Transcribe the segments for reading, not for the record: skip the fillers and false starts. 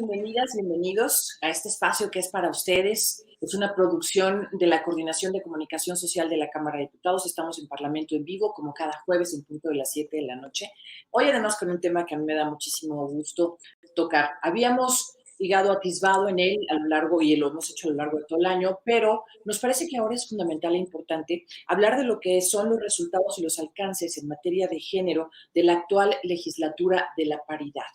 bienvenidas, bienvenidos a este espacio que es para ustedes. Es una producción de la Coordinación de Comunicación Social de la Cámara de Diputados. Estamos en Parlamento en vivo, como cada jueves en punto de las 7 de la noche. Hoy además con un tema que a mí me da muchísimo gusto tocar. Habíamos atisbado en él a lo largo, y lo hemos hecho a lo largo de todo el año, pero nos parece que ahora es fundamental e importante hablar de lo que son los resultados y los alcances en materia de género de la actual legislatura de la paridad,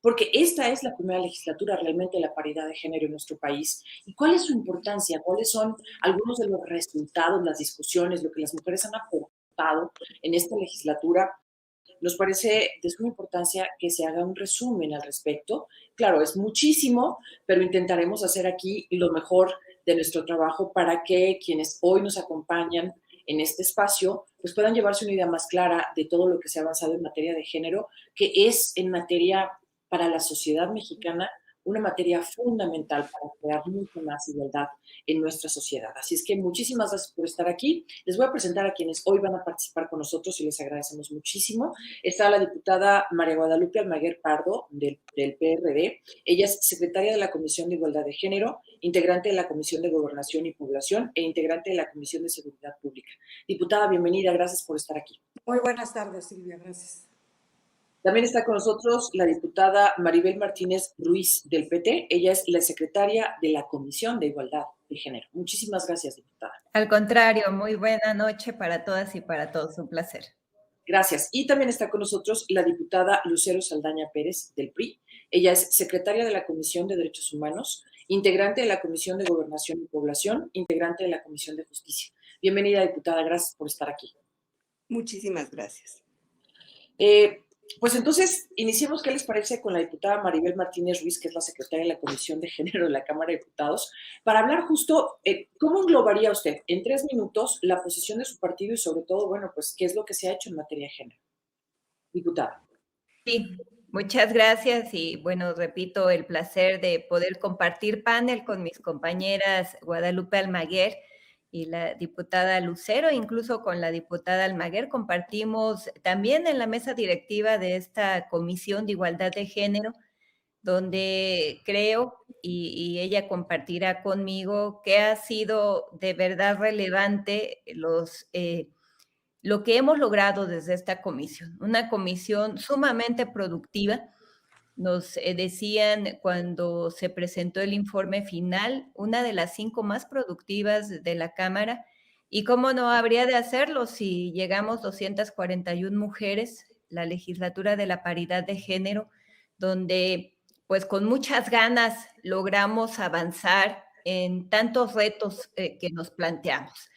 porque esta es la primera legislatura realmente de la paridad de género en nuestro país. ¿Y cuál es su importancia? ¿Cuáles son algunos de los resultados, las discusiones, lo que las mujeres han aportado en esta legislatura? Nos parece de suma importancia que se haga un resumen al respecto. Claro, es muchísimo, pero intentaremos hacer aquí lo mejor de nuestro trabajo para que quienes hoy nos acompañan en este espacio pues puedan llevarse una idea más clara de todo lo que se ha avanzado en materia de género, que es en materia para la sociedad mexicana una materia fundamental para crear mucha más igualdad en nuestra sociedad. Así es que muchísimas gracias por estar aquí. Les voy a presentar a quienes hoy van a participar con nosotros y les agradecemos muchísimo. Está la diputada María Guadalupe Almaguer Pardo del PRD. Ella es secretaria de la Comisión de Igualdad de Género, integrante de la Comisión de Gobernación y Población e integrante de la Comisión de Seguridad Pública. Diputada, bienvenida, gracias por estar aquí. Muy buenas tardes, Silvia, gracias. También está con nosotros la diputada Maribel Martínez Ruiz del PT. Ella es la secretaria de la Comisión de Igualdad de Género. Muchísimas gracias, diputada. Al contrario, muy buena noche para todas y para todos. Un placer. Gracias. Y también está con nosotros la diputada Lucero Saldaña Pérez del PRI. Ella es secretaria de la Comisión de Derechos Humanos, integrante de la Comisión de Gobernación y Población, integrante de la Comisión de Justicia. Bienvenida, diputada. Gracias por estar aquí. Muchísimas gracias. Pues entonces, iniciemos, ¿qué les parece con la diputada Maribel Martínez Ruiz, que es la secretaria de la Comisión de Género de la Cámara de Diputados, para hablar justo, ¿cómo englobaría usted en 3 minutos la posición de su partido y sobre todo, bueno, pues, qué es lo que se ha hecho en materia de género? Diputada. Sí, muchas gracias y bueno, repito, el placer de poder compartir panel con mis compañeras Guadalupe Almaguer y la diputada Lucero, incluso con la diputada Almaguer, compartimos también en la mesa directiva de esta Comisión de Igualdad de Género, donde creo, y ella compartirá conmigo, que ha sido de verdad relevante lo que hemos logrado desde esta comisión. Una comisión sumamente productiva. Nos decían cuando se presentó el informe final, una de las 5 más productivas de la Cámara, y cómo no habría de hacerlo si llegamos 241 mujeres, la legislatura de la paridad de género, donde pues con muchas ganas logramos avanzar en tantos retos que nos planteamos.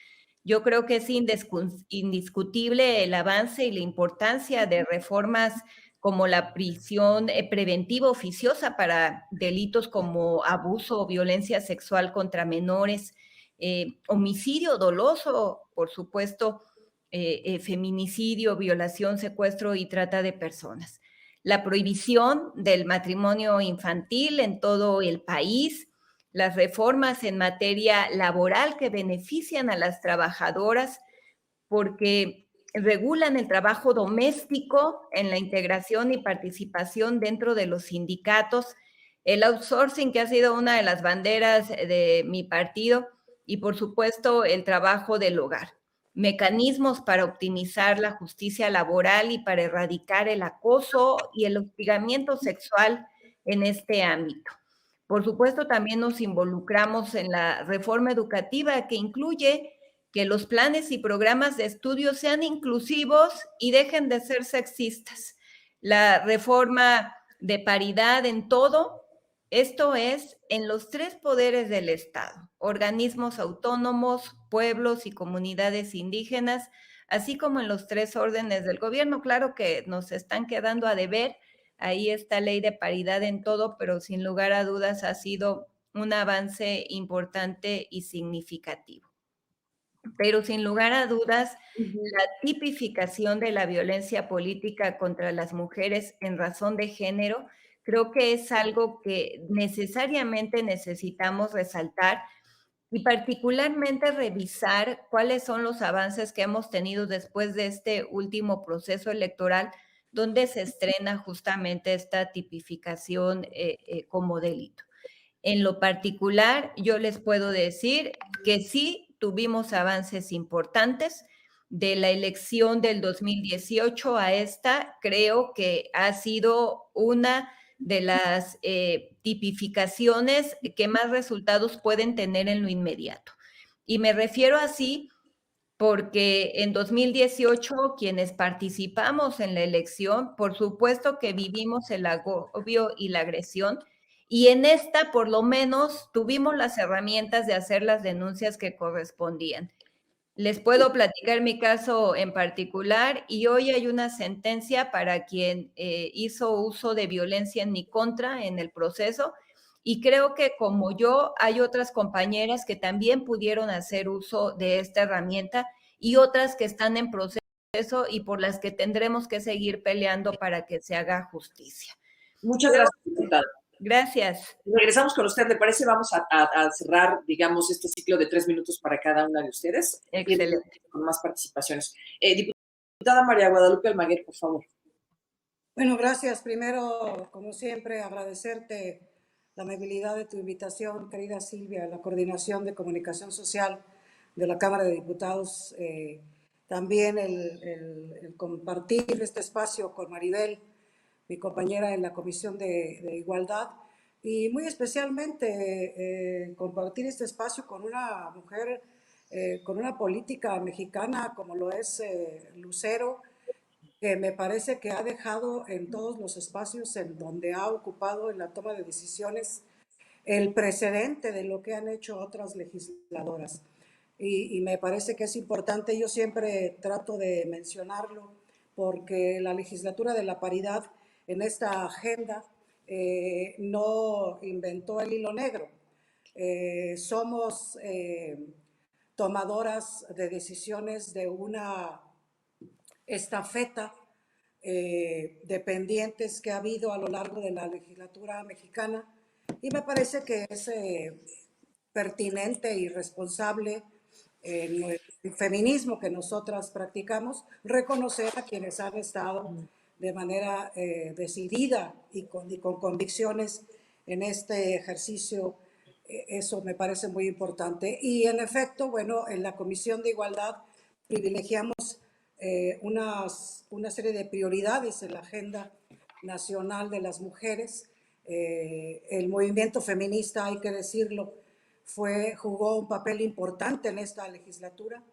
Yo creo que es indiscutible el avance y la importancia de reformas como la prisión preventiva oficiosa para delitos como abuso o violencia sexual contra menores, homicidio doloso, por supuesto, feminicidio, violación, secuestro y trata de personas. La prohibición del matrimonio infantil en todo el país, las reformas en materia laboral que benefician a las trabajadoras porque regulan el trabajo doméstico en la integración y participación dentro de los sindicatos, el outsourcing, que ha sido una de las banderas de mi partido, y por supuesto el trabajo del hogar. Mecanismos para optimizar la justicia laboral y para erradicar el acoso y el hostigamiento sexual en este ámbito. Por supuesto, también nos involucramos en la reforma educativa que incluye que los planes y programas de estudio sean inclusivos y dejen de ser sexistas. La reforma de paridad en todo, esto es, en los 3 poderes del Estado, organismos autónomos, pueblos y comunidades indígenas, así como en los 3 órdenes del gobierno. Claro que nos están quedando a deber. Ahí está ley de paridad en todo, pero sin lugar a dudas ha sido un avance importante y significativo. Pero sin lugar a dudas, la tipificación de la violencia política contra las mujeres en razón de género, creo que es algo que necesariamente necesitamos resaltar y particularmente revisar cuáles son los avances que hemos tenido después de este último proceso electoral, donde se estrena justamente esta tipificación como delito. En lo particular, yo les puedo decir que sí tuvimos avances importantes. De la elección del 2018 a esta, creo que ha sido una de las tipificaciones que más resultados pueden tener en lo inmediato. Y me refiero así porque en 2018 quienes participamos en la elección, por supuesto que vivimos el agobio y la agresión, y en esta por lo menos tuvimos las herramientas de hacer las denuncias que correspondían. Les puedo platicar mi caso en particular y hoy hay una sentencia para quien hizo uso de violencia en mi contra en el proceso y creo que como yo hay otras compañeras que también pudieron hacer uso de esta herramienta y otras que están en proceso y por las que tendremos que seguir peleando para que se haga justicia. Muchas gracias, diputada. Gracias. Regresamos con usted, ¿le parece? Vamos a cerrar, digamos, este ciclo de 3 minutos para cada una de ustedes. Excelente. Con más participaciones. Diputada María Guadalupe Almaguer, por favor. Bueno, gracias. Primero, como siempre, agradecerte la amabilidad de tu invitación, querida Silvia, a la Coordinación de Comunicación Social de la Cámara de Diputados. También el compartir este espacio con Maribel, mi compañera en la Comisión de Igualdad, y muy especialmente compartir este espacio con una mujer, con una política mexicana como lo es Lucero, que me parece que ha dejado en todos los espacios en donde ha ocupado en la toma de decisiones el precedente de lo que han hecho otras legisladoras. Y me parece que es importante, yo siempre trato de mencionarlo, porque la legislatura de la paridad en esta agenda no inventó el hilo negro. Somos tomadoras de decisiones de una estafeta de pendientes que ha habido a lo largo de la legislatura mexicana, y me parece que es pertinente y responsable en el feminismo que nosotras practicamos reconocer a quienes han estado de manera decidida y con convicciones en este ejercicio. Eso me parece muy importante. Y en efecto, bueno, en la Comisión de Igualdad privilegiamos una serie de prioridades en la agenda nacional de las mujeres. El movimiento feminista, hay que decirlo, jugó un papel importante en esta legislatura.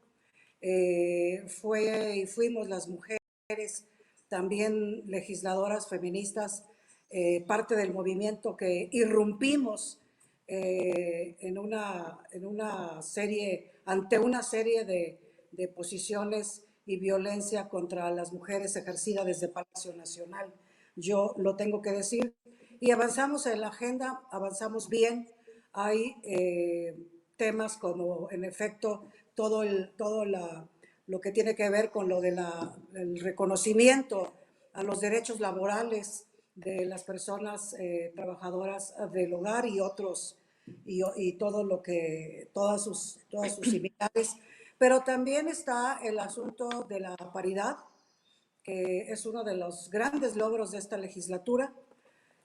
Fuimos las mujeres también legisladoras feministas, parte del movimiento que irrumpimos ante una serie de posiciones y violencia contra las mujeres ejercida desde Palacio Nacional. Yo lo tengo que decir. Y avanzamos en la agenda, avanzamos bien. Hay temas como, en efecto, lo que tiene que ver con lo del reconocimiento a los derechos laborales de las personas trabajadoras del hogar y otros, y todo lo que, todas sus similares. Pero también está el asunto de la paridad, que es uno de los grandes logros de esta legislatura.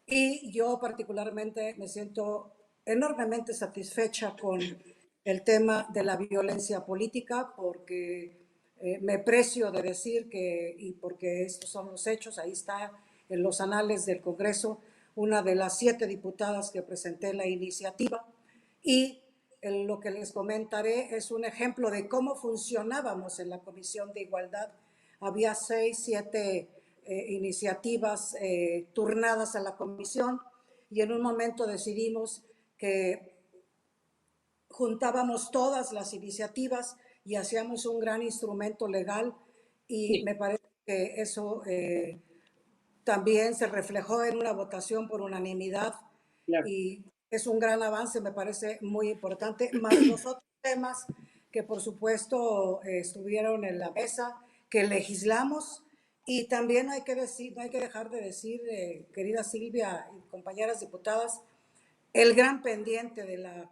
Y yo particularmente me siento enormemente satisfecha con el tema de la violencia política, porque me precio de decir que, y porque estos son los hechos, ahí está en los anales del Congreso, una de las 7 diputadas que presenté la iniciativa, y lo que les comentaré es un ejemplo de cómo funcionábamos en la Comisión de Igualdad. Había 6, 7 iniciativas turnadas a la comisión, y en un momento decidimos que juntábamos todas las iniciativas y hacíamos un gran instrumento legal, y sí, me parece que eso también se reflejó en una votación por unanimidad. Claro. Y es un gran avance, me parece muy importante, más los otros temas que por supuesto estuvieron en la mesa, que legislamos. Y también hay que decir, no hay que dejar de decir, querida Silvia y compañeras diputadas, el gran pendiente de la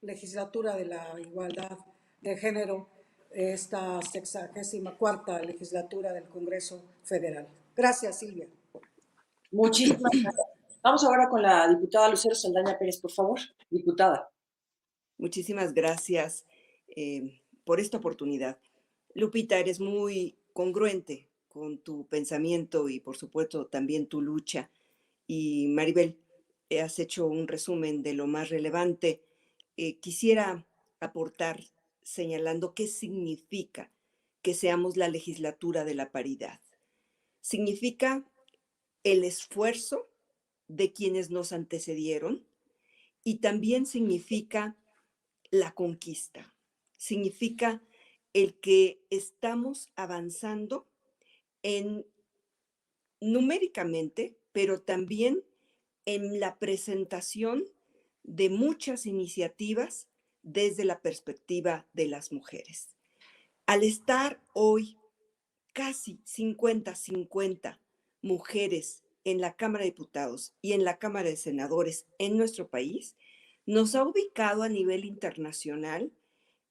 legislatura de la igualdad de género, esta 64ª legislatura del Congreso Federal. Gracias, Silvia. Muchísimas gracias. Vamos ahora con la diputada Lucero Saldaña Pérez, por favor. Diputada. Muchísimas gracias por esta oportunidad. Lupita, eres muy congruente con tu pensamiento y, por supuesto, también tu lucha. Y Maribel, has hecho un resumen de lo más relevante. Quisiera aportar señalando qué significa que seamos la legislatura de la paridad. Significa el esfuerzo de quienes nos antecedieron y también significa la conquista. Significa el que estamos avanzando numéricamente, pero también en la presentación de muchas iniciativas desde la perspectiva de las mujeres. Al estar hoy casi 50-50 mujeres en la Cámara de Diputados y en la Cámara de Senadores en nuestro país, nos ha ubicado a nivel internacional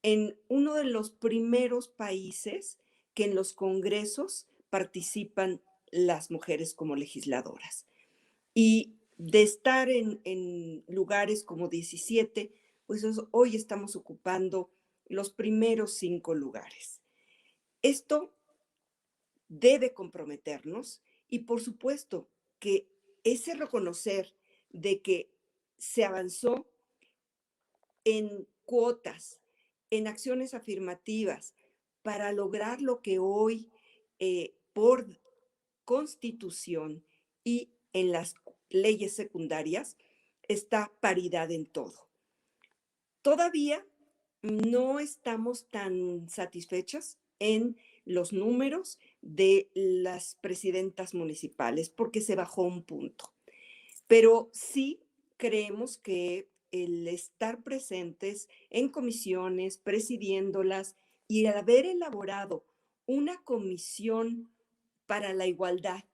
en uno de los primeros países que en los congresos participan las mujeres como legisladoras. Y de estar en lugares como 17, pues hoy estamos ocupando los primeros 5 lugares. Esto debe comprometernos y, por supuesto, que ese reconocer de que se avanzó en cuotas, en acciones afirmativas para lograr lo que hoy por Constitución y en las leyes secundarias está paridad en todo. Todavía no estamos tan satisfechas en los números de las presidentas municipales porque se bajó un punto, pero sí creemos que el estar presentes en comisiones, presidiéndolas y el haber elaborado una comisión para la igualdad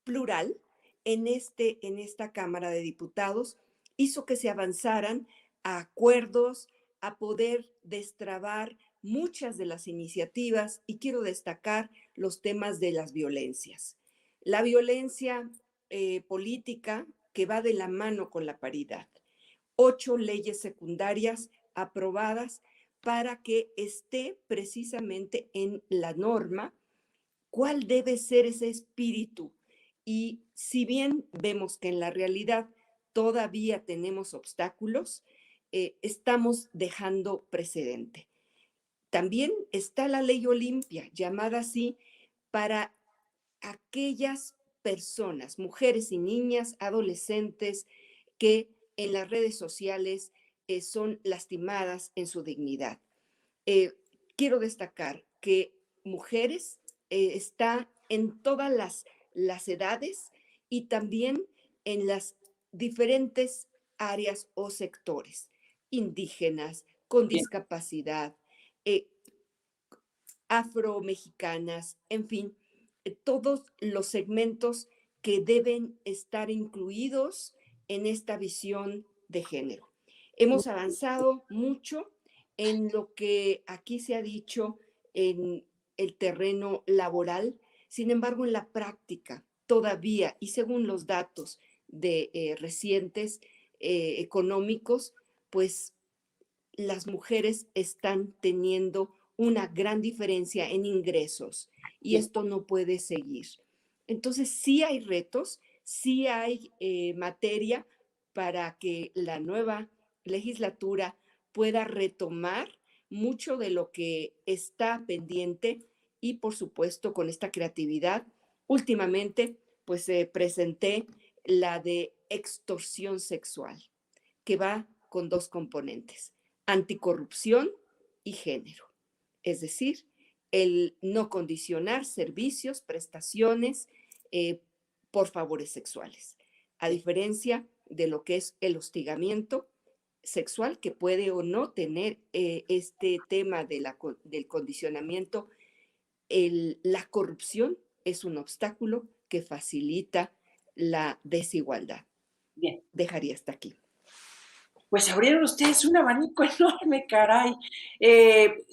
plural en esta Cámara de Diputados hizo que se avanzaran a acuerdos, a poder destrabar muchas de las iniciativas y quiero destacar los temas de las violencias. La violencia política que va de la mano con la paridad. 8 leyes secundarias aprobadas para que esté precisamente en la norma cuál debe ser ese espíritu. Y si bien vemos que en la realidad todavía tenemos obstáculos, estamos dejando precedente. También está la ley Olimpia, llamada así para aquellas personas, mujeres y niñas, adolescentes, que en las redes sociales son lastimadas en su dignidad. Quiero destacar que mujeres está en todas las edades y también en las diferentes áreas o sectores, indígenas, con discapacidad, afromexicanas, en fin, todos los segmentos que deben estar incluidos en esta visión de género. Hemos avanzado mucho en lo que aquí se ha dicho en el terreno laboral, sin embargo, en la práctica todavía, y según los datos de recientes económicos, pues las mujeres están teniendo una gran diferencia en ingresos y esto no puede seguir. Entonces, sí hay retos, sí hay materia para que la nueva legislatura pueda retomar mucho de lo que está pendiente y, por supuesto, con esta creatividad. Últimamente, pues presenté la de extorsión sexual, que va con 2 componentes, anticorrupción y género. Es decir, el no condicionar servicios, prestaciones por favores sexuales, a diferencia de lo que es el hostigamiento sexual que puede o no tener este tema del condicionamiento. La corrupción es un obstáculo que facilita la desigualdad. Bien. Dejaría hasta aquí. Pues abrieron ustedes un abanico enorme, caray.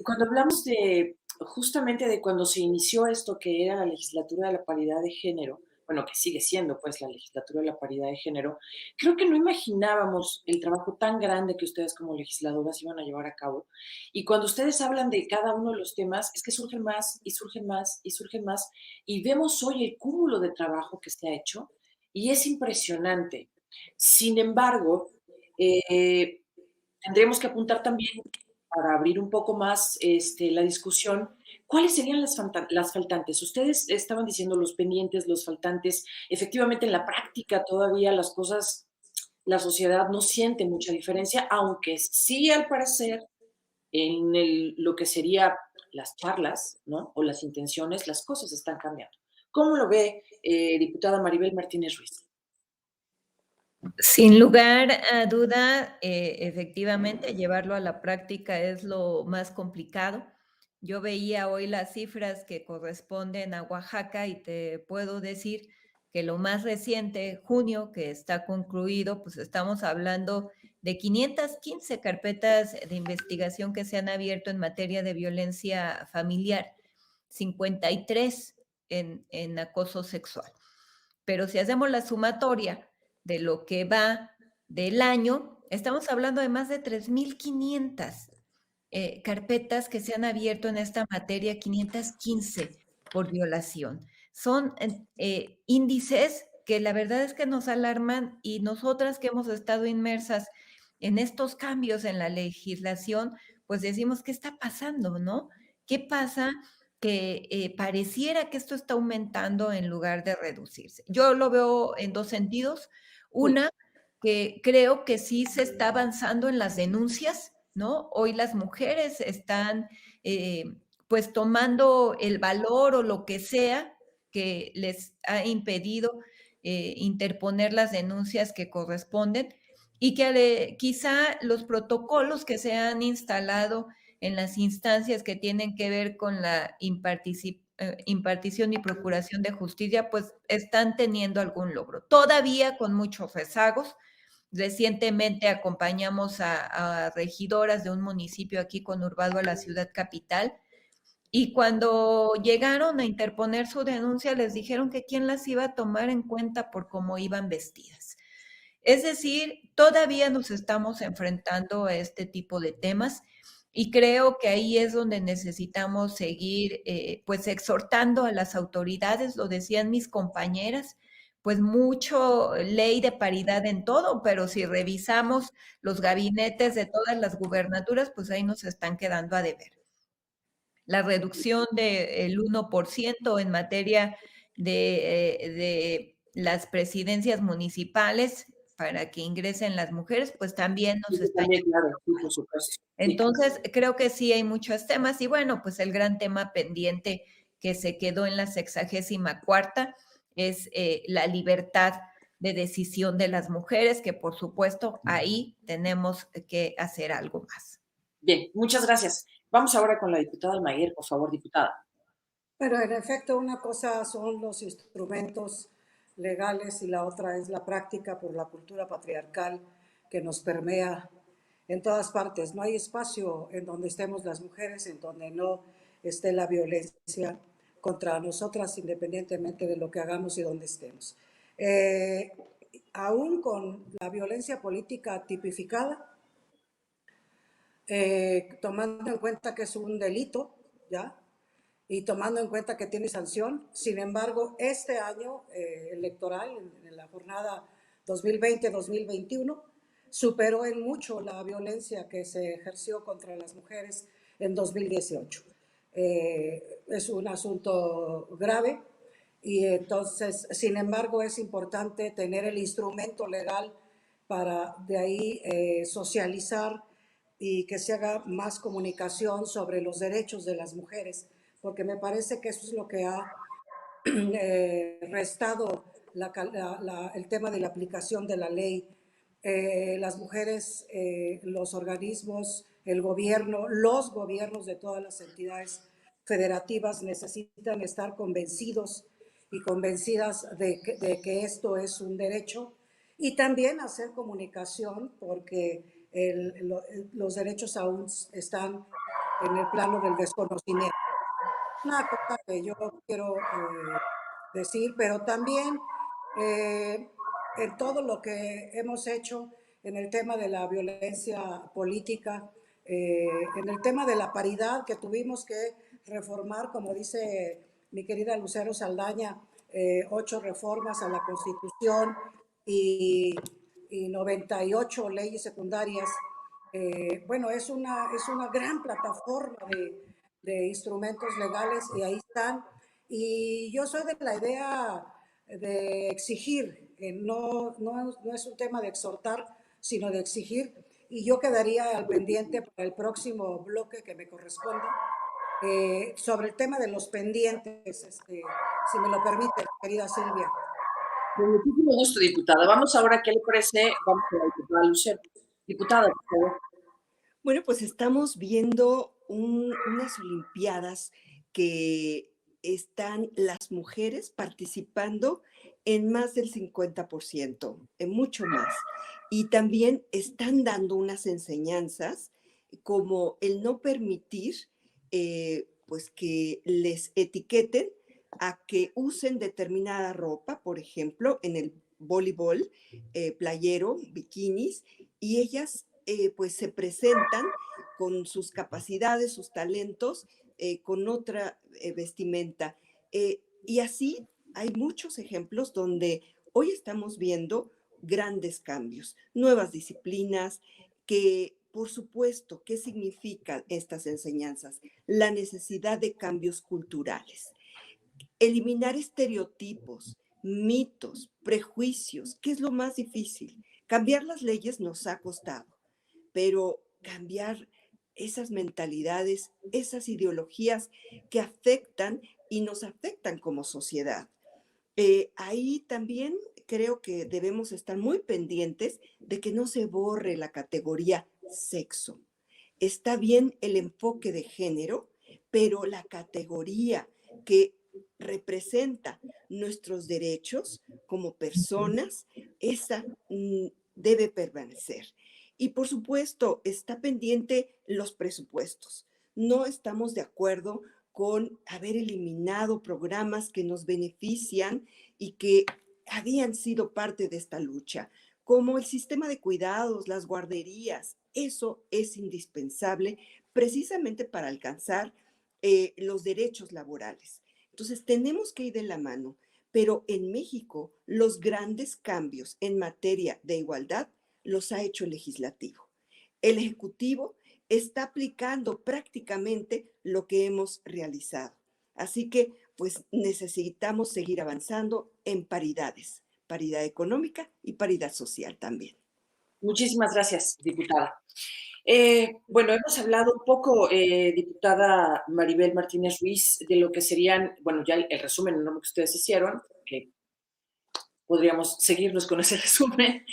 Cuando hablamos de justamente de cuando se inició esto que era la legislatura de la paridad de género, bueno, que sigue siendo pues la legislatura de la paridad de género, creo que no imaginábamos el trabajo tan grande que ustedes como legisladoras iban a llevar a cabo. Y cuando ustedes hablan de cada uno de los temas, es que surgen más y surgen más y surgen más. Y vemos hoy el cúmulo de trabajo que se ha hecho y es impresionante. Sin embargo, eh, tendremos que apuntar también, para abrir un poco más la discusión, ¿cuáles serían las faltantes? Ustedes estaban diciendo los pendientes, los faltantes. Efectivamente, en la práctica todavía las cosas, la sociedad no siente mucha diferencia, aunque sí al parecer en lo que sería las charlas, ¿no? O las intenciones, las cosas están cambiando. ¿Cómo lo ve, diputada Maribel Martínez Ruiz? Sin lugar a duda, efectivamente, llevarlo a la práctica es lo más complicado. Yo veía hoy las cifras que corresponden a Oaxaca y te puedo decir que lo más reciente, junio, que está concluido, pues estamos hablando de 515 carpetas de investigación que se han abierto en materia de violencia familiar, 53 en acoso sexual. Pero si hacemos la sumatoria de lo que va del año, estamos hablando de más de 3,500 carpetas que se han abierto en esta materia, 515 por violación. Son índices que la verdad es que nos alarman, y nosotras que hemos estado inmersas en estos cambios en la legislación, pues decimos, ¿qué está pasando, no? ¿Qué pasa? Que pareciera que esto está aumentando en lugar de reducirse. Yo lo veo en dos sentidos. Uy, Una, que creo que sí se está avanzando en las denuncias, ¿no? Hoy las mujeres están pues tomando el valor o lo que sea que les ha impedido interponer las denuncias que corresponden, y que quizá los protocolos que se han instalado en las instancias que tienen que ver con la impartición y procuración de justicia, pues están teniendo algún logro. Todavía con muchos rezagos. Recientemente acompañamos a regidoras de un municipio aquí conurbado a la ciudad capital, y cuando llegaron a interponer su denuncia les dijeron que quién las iba a tomar en cuenta por cómo iban vestidas. Es decir, todavía nos estamos enfrentando a este tipo de temas, y creo que ahí es donde necesitamos seguir pues exhortando a las autoridades. Lo decían mis compañeras, pues mucho ley de paridad en todo, pero si revisamos los gabinetes de todas las gubernaturas, pues ahí nos están quedando a deber. La reducción del 1% en materia de las presidencias municipales para que ingresen las mujeres, pues también nos eso está. también, claro, sí, por supuesto. Sí. Entonces, creo que sí hay muchos temas, y bueno, pues el gran tema pendiente que se quedó en la 64ª es la libertad de decisión de las mujeres, que por supuesto ahí tenemos que hacer algo más. Bien, muchas gracias. Vamos ahora con la diputada Almaguer, por favor, diputada. Pero en efecto, una cosa son los instrumentos legales y la otra es la práctica por la cultura patriarcal que nos permea en todas partes. No hay espacio en donde estemos las mujeres, en donde no esté la violencia contra nosotras, independientemente de lo que hagamos y donde estemos. Eh, Aún con la violencia política tipificada, tomando en cuenta que es un delito, ¿ya? Y tomando en cuenta que tiene sanción. Sin embargo, este año electoral, en la jornada 2020-2021, superó en mucho la violencia que se ejerció contra las mujeres en 2018. Es un asunto grave, y entonces, sin embargo, es importante tener el instrumento legal para de ahí socializar y que se haga más comunicación sobre los derechos de las mujeres, porque me parece que eso es lo que ha restado el tema de la aplicación de la ley. Las mujeres, los organismos, el gobierno, los gobiernos de todas las entidades federativas necesitan estar convencidos y convencidas de que esto es un derecho, y también hacer comunicación porque los derechos aún están en el plano del desconocimiento. una cosa que yo quiero decir, pero también en todo lo que hemos hecho en el tema de la violencia política, en el tema de la paridad que tuvimos que reformar, como dice mi querida Lucero Saldaña, 8 reformas a la Constitución y, y 98 leyes secundarias. Bueno, es una gran plataforma de instrumentos legales y ahí están. Y yo soy de la idea de exigir, no es un tema de exhortar, sino de exigir. Y yo quedaría al pendiente para el próximo bloque que me corresponde sobre el tema de los pendientes, si me lo permite, querida Silvia. Con muchísimo gusto, diputada. Vamos ahora, ¿qué le parece? Vamos a la diputada Lucero. Diputada, por favor. Bueno, pues estamos viendo unas Olimpiadas que están las mujeres participando en más del 50%, en mucho más. Y también están dando unas enseñanzas como el no permitir pues que les etiqueten a que usen determinada ropa, por ejemplo, en el voleibol, playero, bikinis, y ellas pues se presentan con sus capacidades, sus talentos, con otra vestimenta. Y así hay muchos ejemplos donde hoy estamos viendo grandes cambios, nuevas disciplinas que, por supuesto, ¿qué significan estas enseñanzas? La necesidad de cambios culturales. Eliminar estereotipos, mitos, prejuicios, ¿qué es lo más difícil? Cambiar las leyes nos ha costado, pero cambiar esas mentalidades, esas ideologías que afectan y nos afectan como sociedad. Ahí también creo que debemos estar muy pendientes de que no se borre la categoría sexo. Está bien el enfoque de género, pero la categoría que representa nuestros derechos como personas, esa debe permanecer. Y por supuesto, está pendiente los presupuestos. No estamos de acuerdo con haber eliminado programas que nos benefician y que habían sido parte de esta lucha, como el sistema de cuidados, las guarderías. Eso es indispensable precisamente para alcanzar los derechos laborales. Entonces, tenemos que ir de la mano, pero en México los grandes cambios en materia de igualdad los ha hecho el legislativo. El ejecutivo está aplicando prácticamente lo que hemos realizado. Así que, pues, necesitamos seguir avanzando en paridades, paridad económica y paridad social también. Muchísimas gracias, diputada. Bueno, hemos hablado un poco, diputada Maribel Martínez Ruiz, de lo que serían, bueno, ya el resumen enorme que ustedes hicieron, que podríamos seguirnos con ese resumen,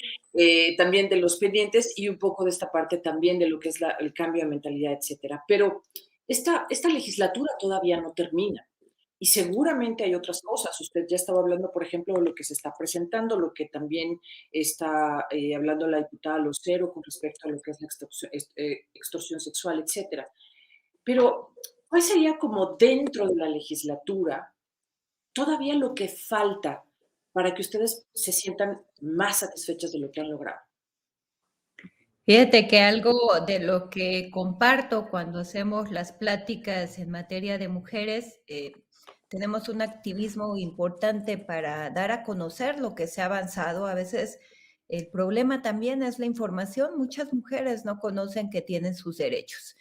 también de los pendientes y un poco de esta parte también de lo que es el cambio de mentalidad, etcétera. Pero esta legislatura todavía no termina. Y seguramente hay otras cosas. Usted ya estaba hablando, por ejemplo, de lo que se está presentando, lo que también está hablando la diputada Lucero con respecto a lo que es la extorsión sexual, etcétera. Pero, ¿cuál sería como dentro de la legislatura todavía lo que falta para que ustedes se sientan más satisfechas de lo que han logrado? Fíjate que algo de lo que comparto cuando hacemos las pláticas en materia de mujeres, tenemos un activismo importante para dar a conocer lo que se ha avanzado. A veces el problema también es la información. Muchas mujeres no conocen que tienen sus derechos.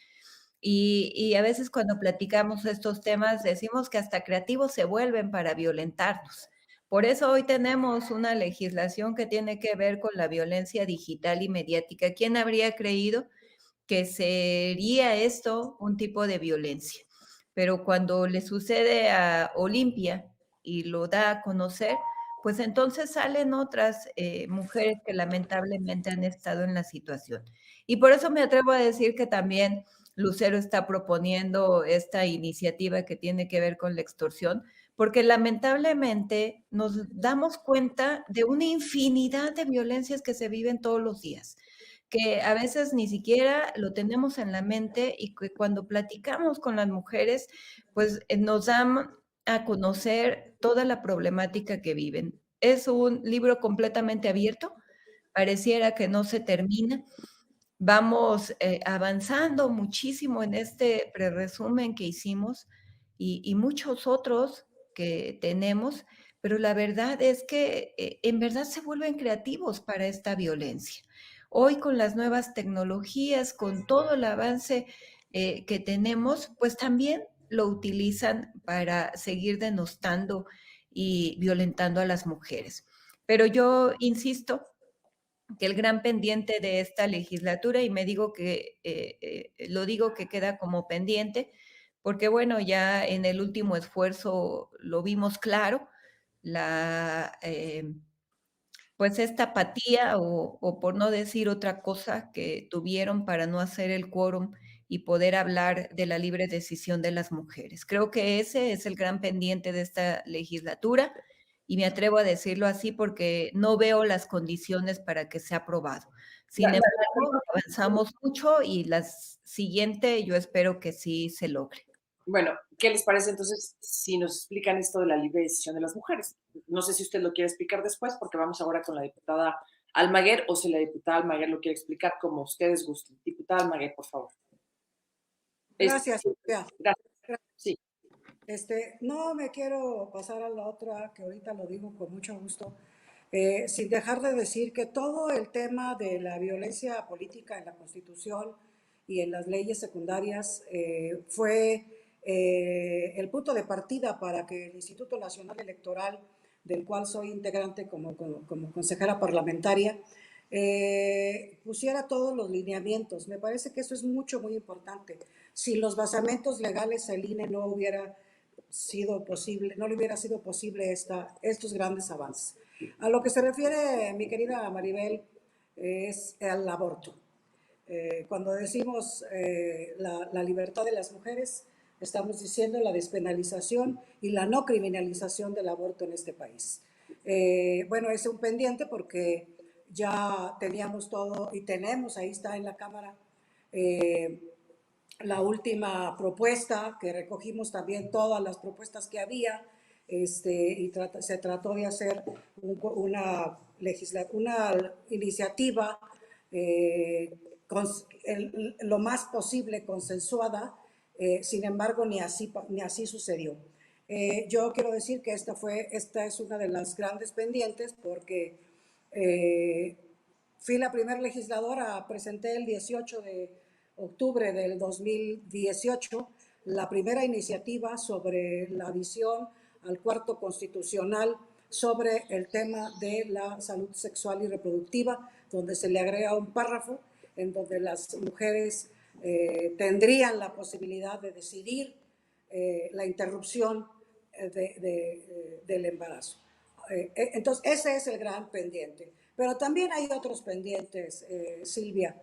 Y a veces cuando platicamos estos temas decimos que hasta creativos se vuelven para violentarnos. Por eso hoy tenemos una legislación que tiene que ver con la violencia digital y mediática. ¿Quién habría creído que sería esto un tipo de violencia? Pero cuando le sucede a Olimpia y lo da a conocer, pues entonces salen otras mujeres que lamentablemente han estado en la situación. Y por eso me atrevo a decir que también Lucero está proponiendo esta iniciativa que tiene que ver con la extorsión, porque lamentablemente nos damos cuenta de una infinidad de violencias que se viven todos los días, que a veces ni siquiera lo tenemos en la mente y que cuando platicamos con las mujeres, pues nos dan a conocer toda la problemática que viven. Es un libro completamente abierto, pareciera que no se termina. Vamos avanzando muchísimo en este preresumen que hicimos y muchos otros que tenemos, pero la verdad es que en verdad se vuelven creativos para esta violencia. Hoy con las nuevas tecnologías, con todo el avance que tenemos, pues también lo utilizan para seguir denostando y violentando a las mujeres. Pero yo insisto que el gran pendiente de esta legislatura, y me digo que, lo digo que queda como pendiente, porque bueno, ya en el último esfuerzo lo vimos claro, la, pues esta apatía o por no decir otra cosa que tuvieron para no hacer el quórum y poder hablar de la libre decisión de las mujeres. Creo que ese es el gran pendiente de esta legislatura y me atrevo a decirlo así porque no veo las condiciones para que sea aprobado. Sin embargo, avanzamos mucho y la siguiente yo espero que sí se logre. Bueno, ¿qué les parece entonces si nos explican esto de la libre decisión de las mujeres? No sé si usted lo quiere explicar después, porque vamos ahora con la diputada Almaguer, o si la diputada Almaguer lo quiere explicar como ustedes gusten. Diputada Almaguer, por favor. Gracias, Silvia. Gracias. Sí. No me quiero pasar a la otra, que ahorita lo digo con mucho gusto, sin dejar de decir que todo el tema de la violencia política en la Constitución y en las leyes secundarias fue el punto de partida para que el Instituto Nacional Electoral, del cual soy integrante como consejera parlamentaria, pusiera todos los lineamientos. Me parece que eso es muy importante. Si los basamentos legales el INE no hubiera sido posible, no le hubiera sido posible estos grandes avances. A lo que se refiere mi querida Maribel es al aborto. Cuando decimos la libertad de las mujeres, estamos diciendo la despenalización y la no criminalización del aborto en este país. Bueno, es un pendiente porque ya teníamos todo y tenemos, ahí está en la Cámara, la última propuesta, que recogimos también todas las propuestas que había, y se trató de hacer una iniciativa lo más posible consensuada, sin embargo ni así sucedió. Yo quiero decir que esta es una de las grandes pendientes porque fui la primera legisladora, presenté el 18 de octubre del 2018 la primera iniciativa sobre la visión al cuarto constitucional sobre el tema de la salud sexual y reproductiva, donde se le agrega un párrafo en donde las mujeres tendrían la posibilidad de decidir la interrupción del embarazo. Entonces, ese es el gran pendiente. Pero también hay otros pendientes, Silvia,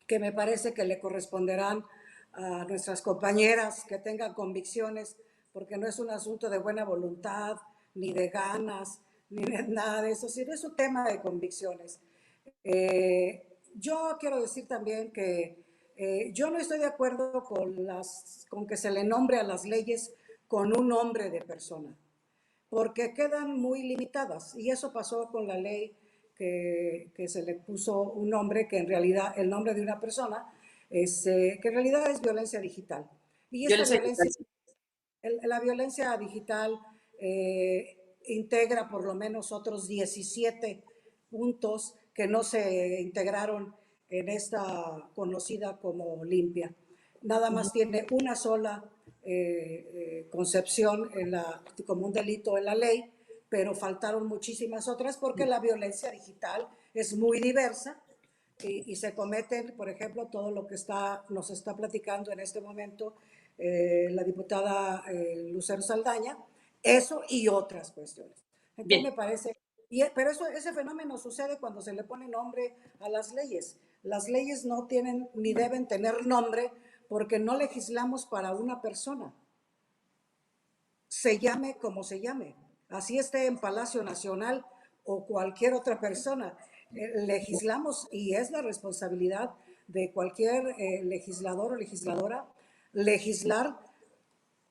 que me parece que le corresponderán a nuestras compañeras que tengan convicciones, porque no es un asunto de buena voluntad, ni de ganas, ni de nada de eso, sino es un tema de convicciones. Yo quiero decir también que yo no estoy de acuerdo con que se le nombre a las leyes con un nombre de persona, porque quedan muy limitadas, y eso pasó con la ley que se le puso un nombre que en realidad, el nombre de una persona, que en realidad es violencia digital. Y esta la violencia digital integra por lo menos otros 17 puntos que no se integraron en esta conocida como limpia. Nada más tiene una sola concepción como un delito en la ley, pero faltaron muchísimas otras porque la violencia digital es muy diversa y se cometen, por ejemplo, todo lo que nos está platicando en este momento la diputada Lucero Saldaña, eso y otras cuestiones. Entonces Bien. me parece, pero ese fenómeno sucede cuando se le pone nombre a las leyes. Las leyes no tienen ni deben tener nombre porque no legislamos para una persona, se llame como se llame, así esté en Palacio Nacional o cualquier otra persona. legislamos y es la responsabilidad de cualquier legislador o legisladora legislar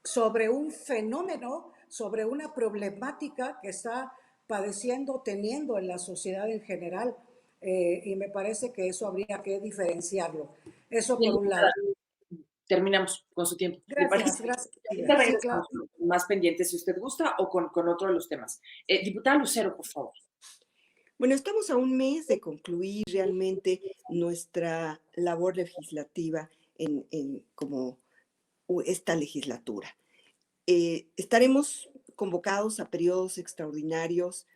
sobre un fenómeno, sobre una problemática que está padeciendo, teniendo en la sociedad en general, y me parece que eso habría que diferenciarlo. Eso por un lado. Terminamos con su tiempo. ¿Le Gracias, parece? gracias. Ahorita Sí, claro. regresamos más pendientes, si usted gusta, o con otro de los temas. Diputada Lucero, por favor. Bueno, estamos a un mes de concluir realmente nuestra labor legislativa como esta legislatura. Estaremos convocados a periodos extraordinarios,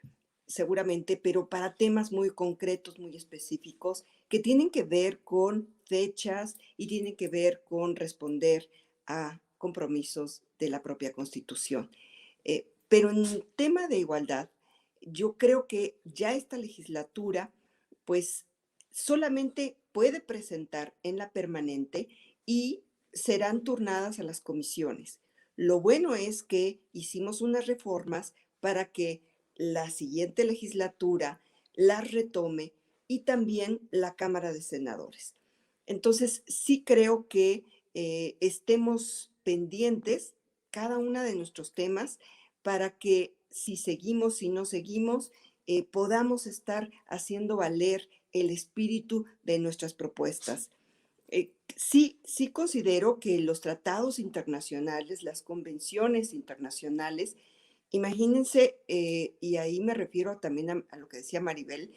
seguramente, pero para temas muy concretos, muy específicos, que tienen que ver con fechas y tienen que ver con responder a compromisos de la propia Constitución. Pero en el tema de igualdad, yo creo que ya esta legislatura, pues, solamente puede presentar en la permanente y serán turnadas a las comisiones. Lo bueno es que hicimos unas reformas para que la siguiente legislatura las retome y también la Cámara de Senadores. Entonces, sí creo que estemos pendientes cada una de nuestros temas para que si seguimos, si no seguimos, podamos estar haciendo valer el espíritu de nuestras propuestas. Sí considero que los tratados internacionales, las convenciones internacionales, imagínense, y ahí me refiero también a lo que decía Maribel,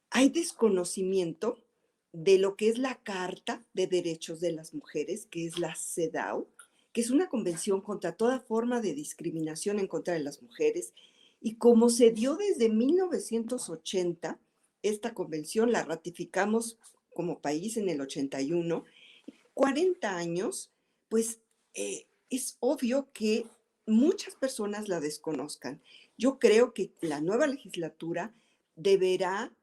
hay desconocimiento de lo que es la Carta de Derechos de las Mujeres, que es la CEDAW, que es una convención contra toda forma de discriminación en contra de las mujeres, y como se dio desde 1980, esta convención la ratificamos como país en el 81, 40 años, pues es obvio que muchas personas la desconozcan. Yo creo que la nueva legislatura deberá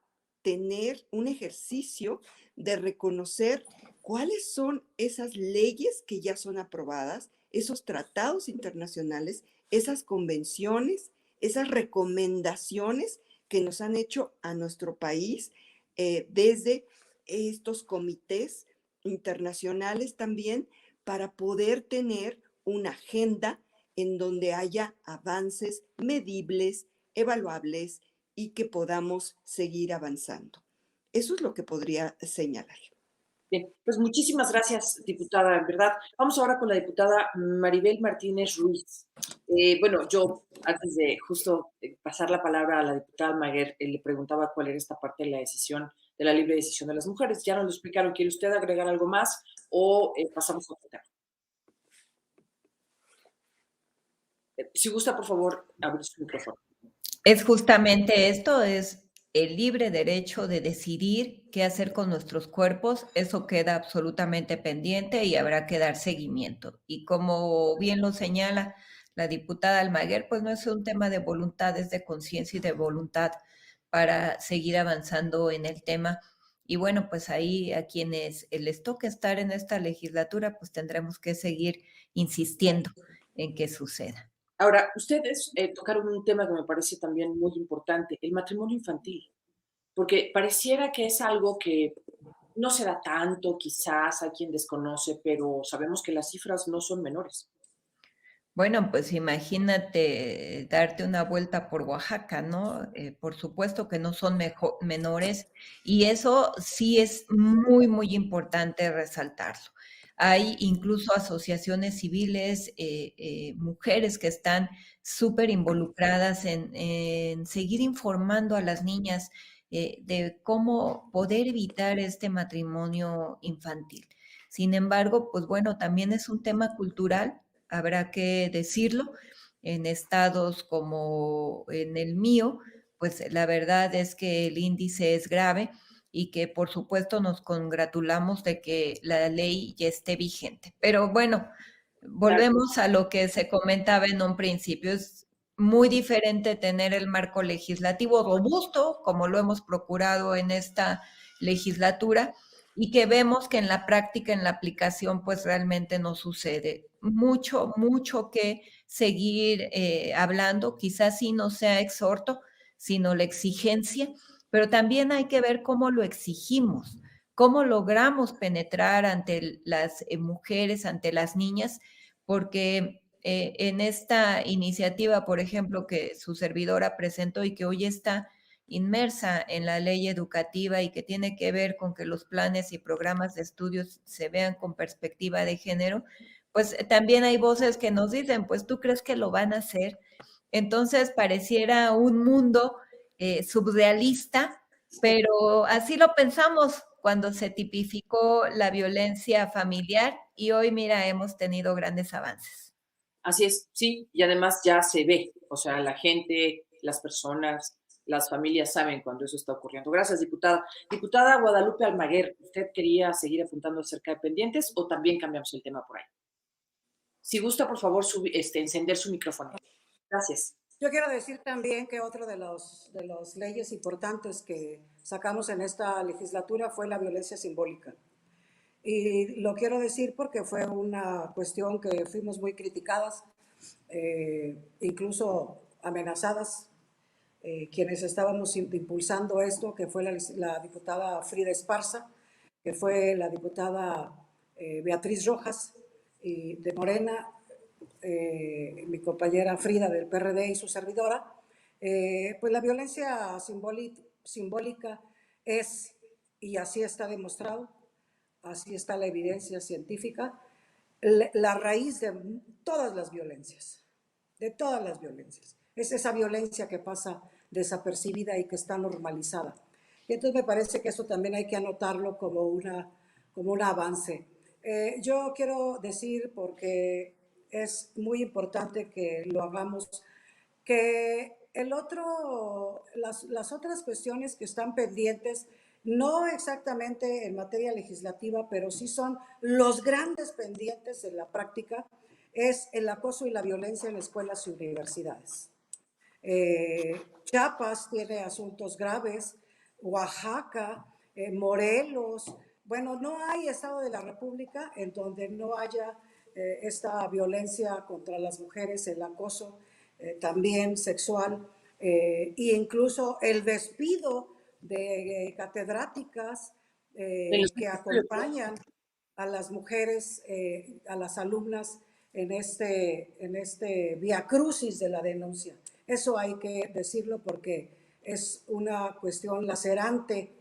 tener un ejercicio de reconocer cuáles son esas leyes que ya son aprobadas, esos tratados internacionales, esas convenciones, esas recomendaciones que nos han hecho a nuestro país desde estos comités internacionales también, para poder tener una agenda en donde haya avances medibles, evaluables y que podamos seguir avanzando. Eso es lo que podría señalar. Bien, pues muchísimas gracias, diputada, en verdad. Vamos ahora con la diputada Maribel Martínez Ruiz. Bueno, yo antes de justo pasar la palabra a la diputada Almaguer, le preguntaba cuál era esta parte de la decisión, de la libre decisión de las mujeres. Ya nos lo explicaron. ¿Quiere usted agregar algo más o pasamos a otro tema? Si gusta, por favor, abrir su micrófono. Es justamente esto, es el libre derecho de decidir qué hacer con nuestros cuerpos. Eso queda absolutamente pendiente y habrá que dar seguimiento. Y como bien lo señala la diputada Almaguer, pues no es un tema de voluntad, es de conciencia y de voluntad para seguir avanzando en el tema. Y bueno, pues ahí a quienes les toque estar en esta legislatura, pues tendremos que seguir insistiendo en que suceda. Ahora, ustedes tocaron un tema que me parece también muy importante, el matrimonio infantil, porque pareciera que es algo que no se da tanto, quizás hay quien desconoce, pero sabemos que las cifras no son menores. Bueno, pues imagínate darte una vuelta por Oaxaca, ¿no? Por supuesto que no son menores y eso sí es muy, muy importante resaltarlo. Hay incluso asociaciones civiles, mujeres que están súper involucradas en seguir informando a las niñas de cómo poder evitar este matrimonio infantil. Sin embargo, pues bueno, también es un tema cultural, habrá que decirlo. En estados como en el mío, pues la verdad es que el índice es grave y que por supuesto nos congratulamos de que la ley ya esté vigente. Pero bueno, volvemos a lo que se comentaba en un principio. Es muy diferente tener el marco legislativo robusto, como lo hemos procurado en esta legislatura, y que vemos que en la práctica, en la aplicación, pues realmente no sucede. Mucho, mucho que seguir hablando, quizás sí no sea exhorto, sino la exigencia pero también hay que ver cómo lo exigimos, cómo logramos penetrar ante las mujeres, ante las niñas, porque en esta iniciativa, por ejemplo, que su servidora presentó y que hoy está inmersa en la ley educativa y que tiene que ver con que los planes y programas de estudios se vean con perspectiva de género, pues también hay voces que nos dicen, pues tú crees que lo van a hacer. Entonces pareciera un mundo surrealista, pero así lo pensamos cuando se tipificó la violencia familiar y hoy, mira, hemos tenido grandes avances. Así es, sí, y además ya se ve, o sea, la gente, las personas, las familias saben cuando eso está ocurriendo. Gracias, diputada. Diputada Guadalupe Almaguer, ¿usted quería seguir apuntando acerca de pendientes o también cambiamos el tema por ahí? Si gusta, por favor, encender su micrófono. Gracias. Yo quiero decir también que otro de las leyes importantes que sacamos en esta legislatura fue la violencia simbólica. Y lo quiero decir porque fue una cuestión que fuimos muy criticadas, incluso amenazadas, quienes estábamos impulsando esto, que fue la diputada Frida Esparza, que fue la diputada Beatriz Rojas y de Morena, mi compañera Frida del PRD y su servidora. Pues la violencia simbólica es, y así está demostrado, así está la evidencia científica, la raíz de todas las violencias, de todas las violencias. Es esa violencia que pasa desapercibida y que está normalizada. Y entonces me parece que eso también hay que anotarlo como un avance. Yo quiero decir, porque es muy importante que lo hagamos, que las otras cuestiones que están pendientes, no exactamente en materia legislativa, pero sí son los grandes pendientes en la práctica, es el acoso y la violencia en escuelas y universidades. Chiapas tiene asuntos graves, Oaxaca, Morelos. Bueno, no hay estado de la República en donde no haya esta violencia contra las mujeres, el acoso también sexual, e incluso el despido de catedráticas que acompañan a las mujeres, a las alumnas en este vía crucis de la denuncia. Eso hay que decirlo porque es una cuestión lacerante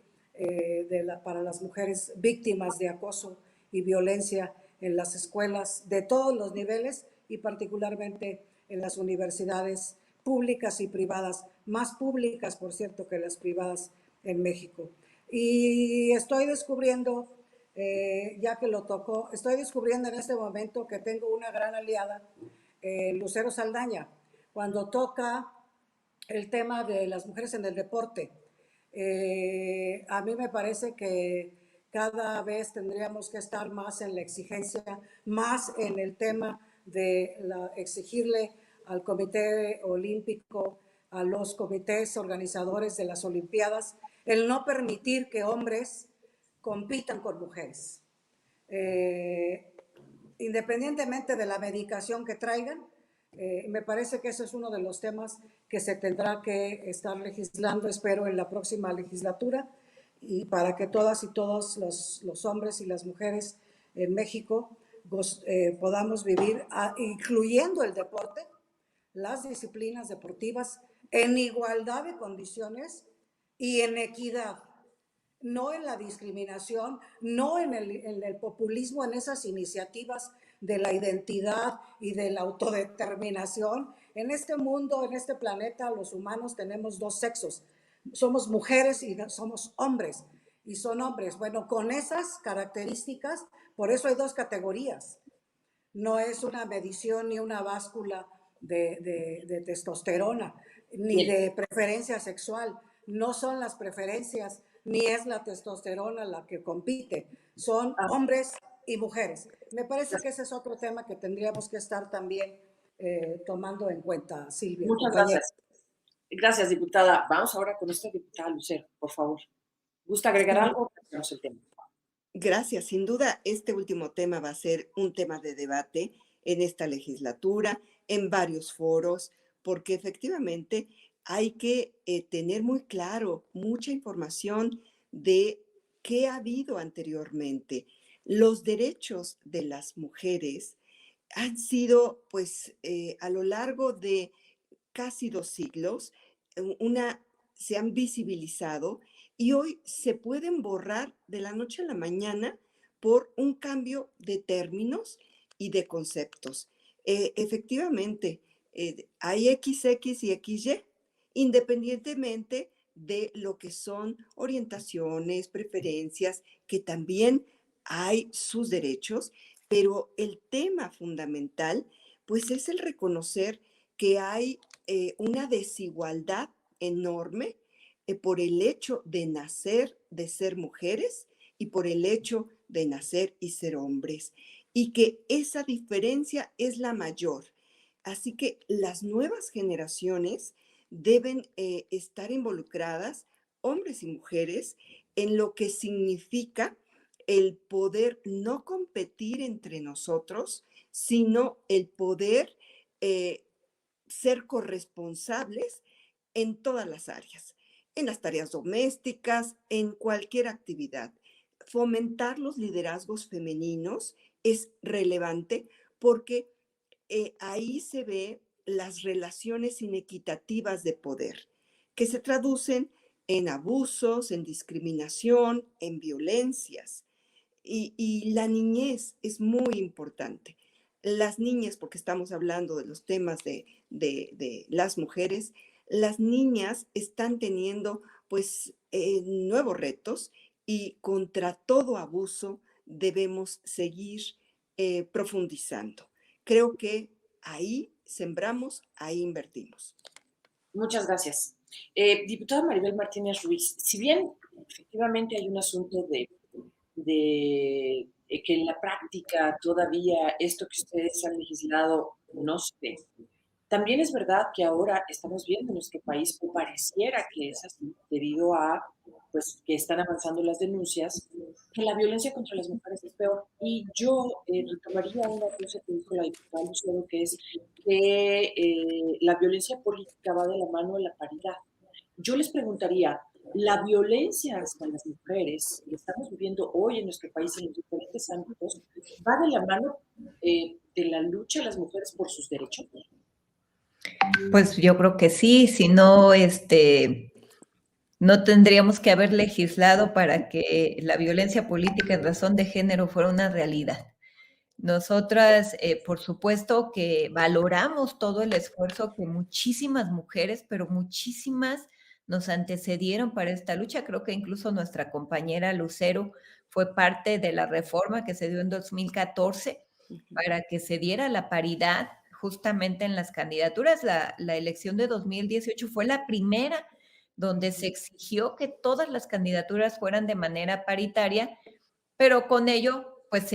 para las mujeres víctimas de acoso y violencia en las escuelas de todos los niveles y particularmente en las universidades públicas y privadas, más públicas, por cierto, que las privadas en México. Y estoy descubriendo, ya que lo tocó, estoy descubriendo en este momento que tengo una gran aliada, Lucero Saldaña, cuando toca el tema de las mujeres en el deporte. A mí me parece que cada vez tendríamos que estar más en la exigencia, más en el tema de exigirle al Comité Olímpico, a los comités organizadores de las Olimpiadas, el no permitir que hombres compitan con mujeres. Independientemente de la medicación que traigan, me parece que ese es uno de los temas que se tendrá que estar legislando, espero, en la próxima legislatura, y para que todas y todos los hombres y las mujeres en México podamos vivir, incluyendo el deporte, las disciplinas deportivas, en igualdad de condiciones y en equidad, no en la discriminación, no en el populismo, en esas iniciativas de la identidad y de la autodeterminación. En este mundo, en este planeta, los humanos tenemos dos sexos. Somos mujeres y somos hombres. Y son hombres. Bueno, con esas características, por eso hay dos categorías. No es una medición ni una báscula de testosterona, ni de preferencia sexual. No son las preferencias, ni es la testosterona la que compite. Son hombres y mujeres. Me parece que ese es otro tema que tendríamos que estar también tomando en cuenta, Silvia. Muchas gracias. Gracias, diputada. Vamos ahora con esta diputada Lucero, por favor. ¿Gusta agregar algo? Tenemos el tema. Gracias. Sin duda, este último tema va a ser un tema de debate en esta legislatura, en varios foros, porque efectivamente hay que tener muy claro mucha información de qué ha habido anteriormente. Los derechos de las mujeres han sido, pues, a lo largo de casi 2 siglos, se han visibilizado y hoy se pueden borrar de la noche a la mañana por un cambio de términos y de conceptos. Efectivamente, hay XX y XY, independientemente de lo que son orientaciones, preferencias, que también hay sus derechos, pero el tema fundamental, pues es el reconocer que hay una desigualdad enorme por el hecho de nacer, de ser mujeres y por el hecho de nacer y ser hombres, y que esa diferencia es la mayor. Así que las nuevas generaciones deben estar involucradas, hombres y mujeres, en lo que significa el poder no competir entre nosotros, sino el poder eh, ser corresponsables en todas las áreas, en las tareas domésticas, en cualquier actividad. Fomentar los liderazgos femeninos es relevante porque ahí se ve las relaciones inequitativas de poder, que se traducen en abusos, en discriminación, en violencias. Y la niñez es muy importante. Las niñas, porque estamos hablando de los temas de las mujeres, las niñas están teniendo pues nuevos retos y contra todo abuso debemos seguir profundizando. Creo que ahí sembramos, ahí invertimos. Muchas gracias. Diputada Maribel Martínez Ruiz, si bien efectivamente hay un asunto de que en la práctica todavía esto que ustedes han legislado no se ve, también es verdad que ahora estamos viendo en nuestro país, o pareciera que es así, debido a pues, que están avanzando las denuncias, que la violencia contra las mujeres es peor. Y yo retomaría una cosa que dijo la diputada Lucero, que es que la violencia política va de la mano de la paridad. Yo les preguntaría, ¿la violencia hacia las mujeres que estamos viviendo hoy en nuestro país en los diferentes ámbitos va de la mano de la lucha de las mujeres por sus derechos? Pues yo creo que sí, si no, no tendríamos que haber legislado para que la violencia política en razón de género fuera una realidad. Nosotras, por supuesto que valoramos todo el esfuerzo que muchísimas mujeres, pero muchísimas nos antecedieron para esta lucha. Creo que incluso nuestra compañera Lucero fue parte de la reforma que se dio en 2014 para que se diera la paridad justamente en las candidaturas. La elección de 2018 fue la primera donde se exigió que todas las candidaturas fueran de manera paritaria, pero con ello, pues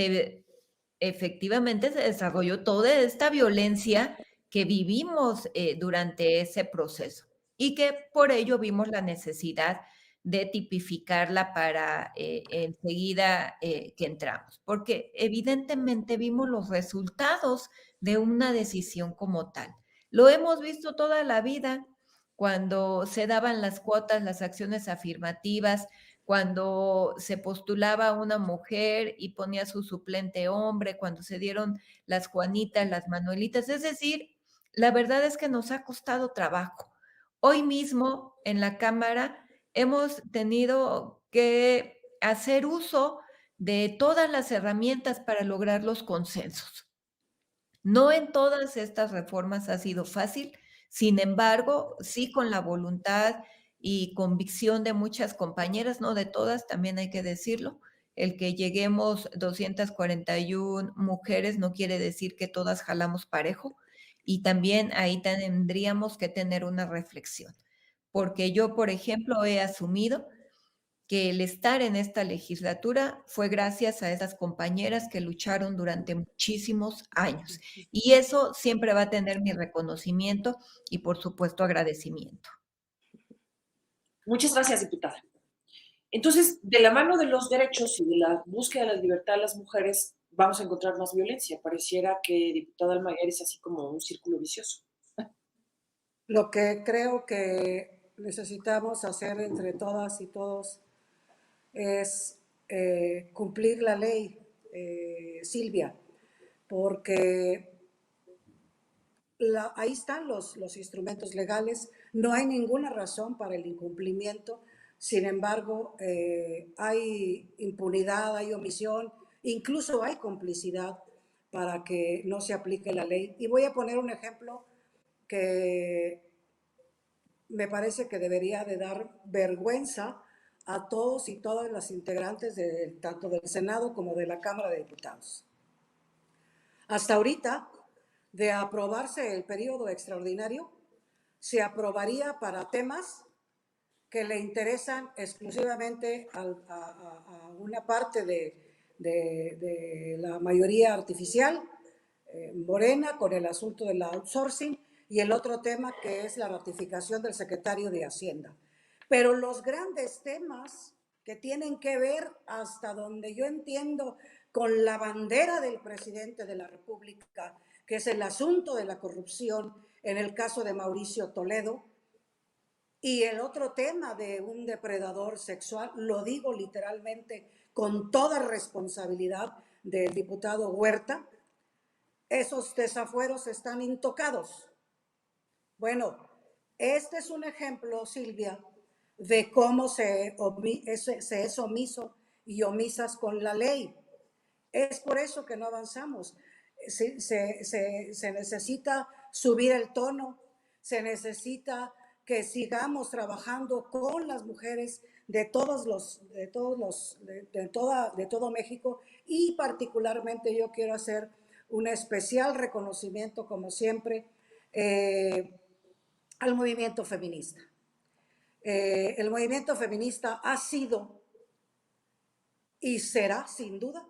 efectivamente se desarrolló toda esta violencia que vivimos durante ese proceso y que por ello vimos la necesidad de tipificarla para enseguida que entramos, porque evidentemente vimos los resultados de una decisión como tal. Lo hemos visto toda la vida cuando se daban las cuotas, las acciones afirmativas, cuando se postulaba una mujer y ponía su suplente hombre, cuando se dieron las Juanitas, las Manuelitas. Es decir, la verdad es que nos ha costado trabajo. Hoy mismo en la Cámara hemos tenido que hacer uso de todas las herramientas para lograr los consensos. No en todas estas reformas ha sido fácil, sin embargo, sí con la voluntad y convicción de muchas compañeras, no de todas, también hay que decirlo. El que lleguemos 241 mujeres no quiere decir que todas jalamos parejo, y también ahí tendríamos que tener una reflexión, porque yo, por ejemplo, he asumido que el estar en esta legislatura fue gracias a esas compañeras que lucharon durante muchísimos años. Y eso siempre va a tener mi reconocimiento y, por supuesto, agradecimiento. Muchas gracias, diputada. Entonces, de la mano de los derechos y de la búsqueda de la libertad de las mujeres, vamos a encontrar más violencia. Pareciera que diputada Almaguer es así como un círculo vicioso. Lo que creo que necesitamos hacer entre todas y todos es cumplir la ley, Silvia, porque ahí están los instrumentos legales, no hay ninguna razón para el incumplimiento, sin embargo, hay impunidad, hay omisión, incluso hay complicidad para que no se aplique la ley. Y voy a poner un ejemplo que me parece que debería de dar vergüenza a todos y todas las integrantes tanto del Senado como de la Cámara de Diputados. Hasta ahorita, de aprobarse el periodo extraordinario, se aprobaría para temas que le interesan exclusivamente a una parte de la mayoría artificial, Morena, con el asunto del outsourcing, y el otro tema que es la ratificación del secretario de Hacienda. Pero los grandes temas que tienen que ver, hasta donde yo entiendo, con la bandera del presidente de la República, que es el asunto de la corrupción en el caso de Mauricio Toledo, y el otro tema de un depredador sexual, lo digo literalmente con toda responsabilidad del diputado Huerta, esos desafueros están intocados. Bueno, este es un ejemplo, Silvia, de cómo se es omiso y omisas con la ley. Es por eso que no avanzamos. Se necesita subir el tono, se necesita que sigamos trabajando con las mujeres de todo México, y particularmente yo quiero hacer un especial reconocimiento, como siempre, al movimiento feminista. El movimiento feminista ha sido y será, sin duda,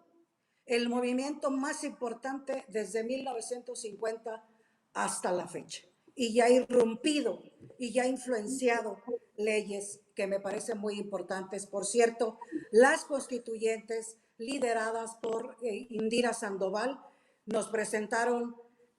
el movimiento más importante desde 1950 hasta la fecha. Y ya ha irrumpido y ya ha influenciado leyes que me parecen muy importantes. Por cierto, las constituyentes lideradas por Indira Sandoval nos presentaron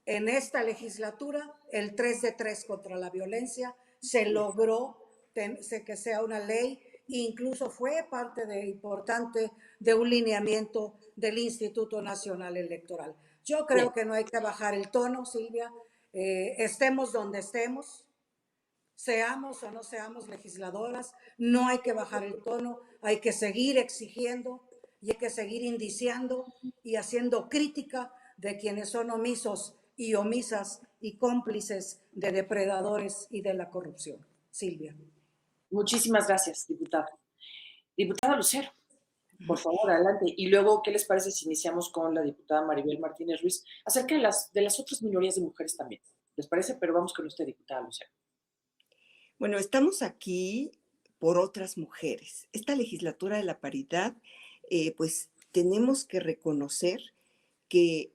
en esta legislatura el 3 de 3 contra la violencia. Se logró que sea una ley, incluso fue parte importante de un lineamiento del Instituto Nacional Electoral. Yo creo que no hay que bajar el tono, Silvia, estemos donde estemos, seamos o no seamos legisladoras, no hay que bajar el tono, hay que seguir exigiendo y hay que seguir indiciando y haciendo crítica de quienes son omisos y omisas y cómplices de depredadores y de la corrupción. Silvia. Muchísimas gracias, diputada. Diputada Lucero, por favor, adelante. Y luego, ¿qué les parece si iniciamos con la diputada Maribel Martínez Ruiz acerca de las otras minorías de mujeres también? ¿Les parece? Pero vamos con usted, diputada Lucero. Bueno, estamos aquí por otras mujeres. Esta legislatura de la paridad, pues tenemos que reconocer que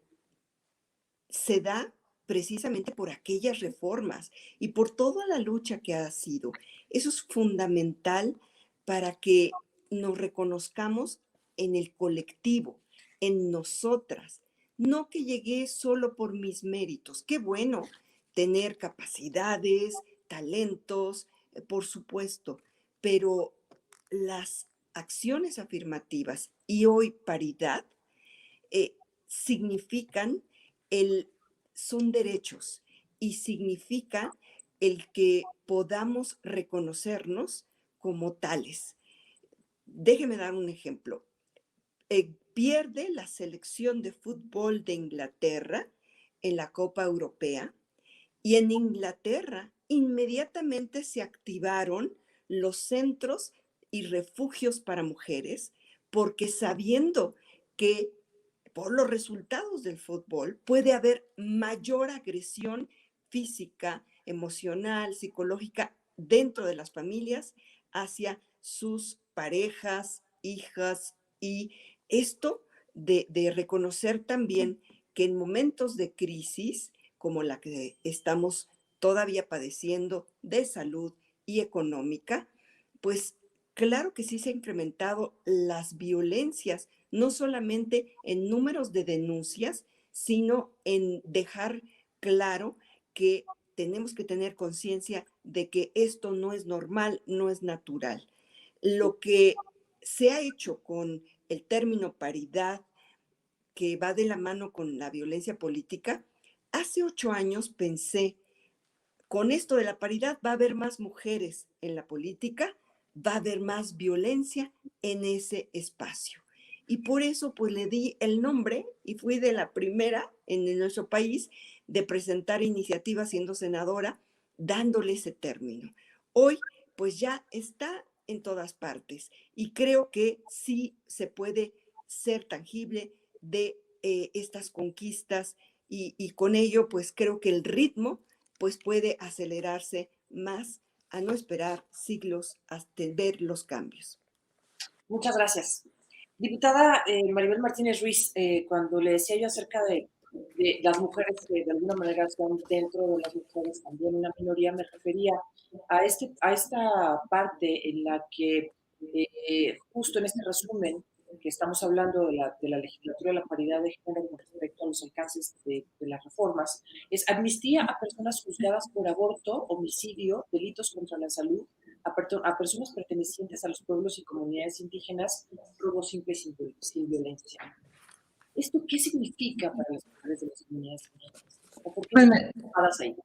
se da precisamente por aquellas reformas y por toda la lucha que ha sido. Eso es fundamental para que nos reconozcamos en el colectivo, en nosotras. No que llegué solo por mis méritos. Qué bueno tener capacidades, talentos, por supuesto, pero las acciones afirmativas y hoy paridad significan son derechos y significa el que podamos reconocernos como tales. Déjeme dar un ejemplo. Pierde la selección de fútbol de Inglaterra en la Copa Europea, y en Inglaterra inmediatamente se activaron los centros y refugios para mujeres, porque sabiendo que por los resultados del fútbol puede haber mayor agresión física, emocional, psicológica dentro de las familias hacia sus parejas, hijas, y esto de reconocer también que en momentos de crisis como la que estamos todavía padeciendo de salud y económica, pues claro que sí se han incrementado las violencias, no solamente en números de denuncias, sino en dejar claro que tenemos que tener conciencia de que esto no es normal, no es natural. Lo que se ha hecho con el término paridad, que va de la mano con la violencia política, hace 8 años pensé, con esto de la paridad va a haber más mujeres en la política, va a haber más violencia en ese espacio. Y por eso pues le di el nombre y fui de la primera en nuestro país de presentar iniciativas siendo senadora, dándole ese término. Hoy pues ya está en todas partes y creo que sí se puede ser tangible de estas conquistas y con ello pues creo que el ritmo pues puede acelerarse más a no esperar siglos hasta ver los cambios. Muchas gracias. Diputada Maribel Martínez Ruiz, cuando le decía yo acerca de las mujeres que de alguna manera son dentro de las mujeres también una minoría, me refería a esta parte en la que justo en este resumen que estamos hablando de la legislatura de la paridad de género con respecto a los alcances de las reformas, es amnistía a personas juzgadas por aborto, homicidio, delitos contra la salud, a personas pertenecientes a los pueblos y comunidades indígenas, robo simple sin violencia. ¿Esto qué significa para las mujeres de las comunidades indígenas? ¿O por qué Bueno, están ocupadas ahí?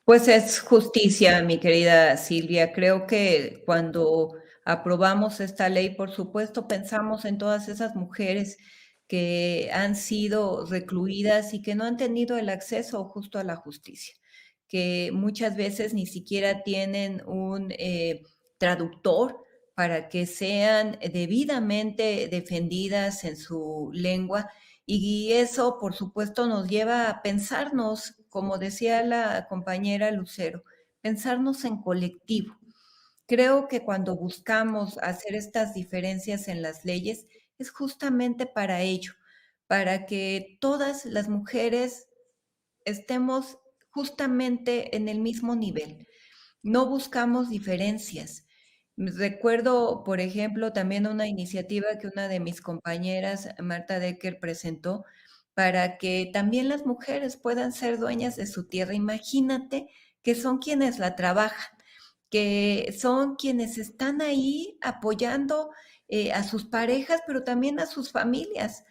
pues es justicia, mi querida Silvia. Creo que cuando aprobamos esta ley, por supuesto, pensamos en todas esas mujeres que han sido recluidas y que no han tenido el acceso justo a la justicia, que muchas veces ni siquiera tienen un traductor para que sean debidamente defendidas en su lengua. Y eso, por supuesto, nos lleva a pensarnos, como decía la compañera Lucero, pensarnos en colectivo. Creo que cuando buscamos hacer estas diferencias en las leyes es justamente para ello, para que todas las mujeres estemos justamente en el mismo nivel. No buscamos diferencias. Recuerdo, por ejemplo, también una iniciativa que una de mis compañeras, Marta Decker, presentó para que también las mujeres puedan ser dueñas de su tierra. Imagínate que son quienes la trabajan, que son quienes están ahí apoyando a sus parejas, pero también a sus familias.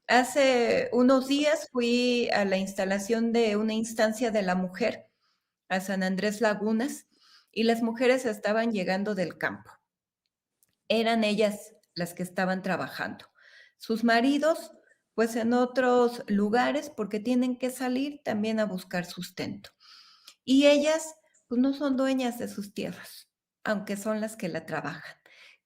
Hace unos días fui a la instalación de una instancia de la mujer a San Andrés Lagunas y las mujeres estaban llegando del campo. Eran ellas las que estaban trabajando. Sus maridos, pues en otros lugares, porque tienen que salir también a buscar sustento. Y ellas, pues no son dueñas de sus tierras, aunque son las que la trabajan.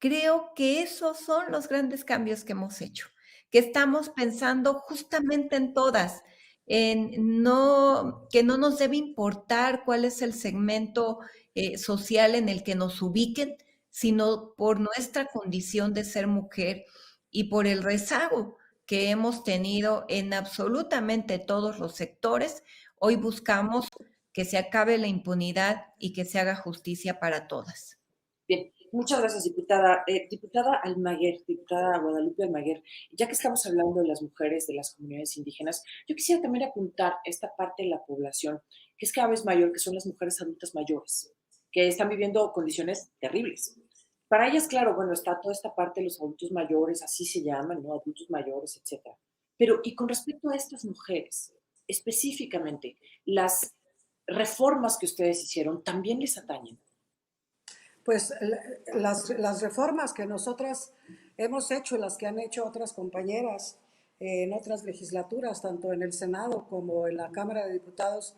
Creo que esos son los grandes cambios que hemos hecho, que estamos pensando justamente en todas, en no, que no nos debe importar cuál es el segmento social en el que nos ubiquen, sino por nuestra condición de ser mujer y por el rezago que hemos tenido en absolutamente todos los sectores. Hoy buscamos que se acabe la impunidad y que se haga justicia para todas. Bien, muchas gracias, diputada. Diputada Almaguer, diputada Guadalupe Almaguer, ya que estamos hablando de las mujeres de las comunidades indígenas, yo quisiera también apuntar esta parte de la población que es cada vez mayor, que son las mujeres adultas mayores, que están viviendo condiciones terribles. Para ellas, claro, bueno, está toda esta parte de los adultos mayores, así se llaman, ¿no? Adultos mayores, etcétera. Pero, y con respecto a estas mujeres, específicamente, las reformas que ustedes hicieron también les atañen. Pues las reformas que nosotras hemos hecho, las que han hecho otras compañeras en otras legislaturas, tanto en el Senado como en la Cámara de Diputados,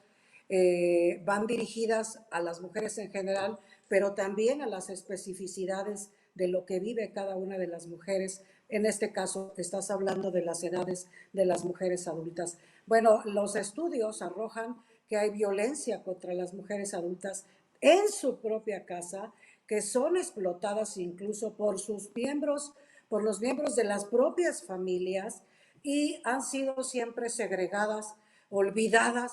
van dirigidas a las mujeres en general, pero también a las especificidades de lo que vive cada una de las mujeres. En este caso, estás hablando de las edades de las mujeres adultas. Bueno, los estudios arrojan que hay violencia contra las mujeres adultas en su propia casa, que son explotadas incluso por sus miembros, por los miembros de las propias familias y han sido siempre segregadas, olvidadas,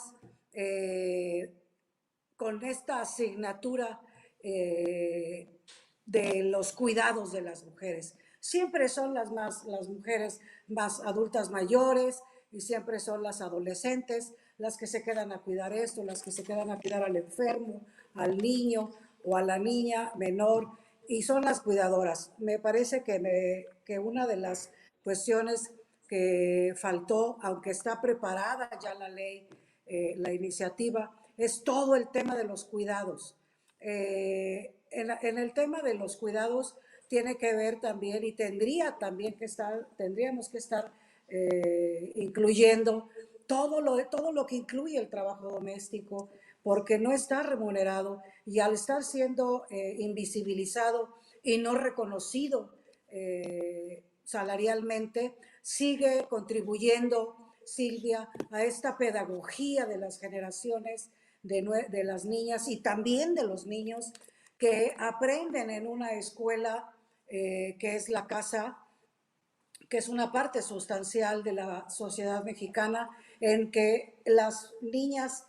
con esta asignatura de los cuidados de las mujeres. Siempre son las mujeres más adultas mayores, y siempre son las adolescentes las que se quedan a cuidar esto, las que se quedan a cuidar al enfermo, al niño o a la niña menor, y son las cuidadoras. Me parece que una de las cuestiones que faltó, aunque está preparada ya la ley, la iniciativa, es todo el tema de los cuidados. En el tema de los cuidados tiene que ver también, y tendríamos que estar incluyendo todo lo que incluye el trabajo doméstico, porque no está remunerado y al estar siendo invisibilizado y no reconocido salarialmente, sigue contribuyendo, Silvia, a esta pedagogía de las generaciones de las niñas y también de los niños que aprenden en una escuela que es la casa, que es una parte sustancial de la sociedad mexicana, en que las niñas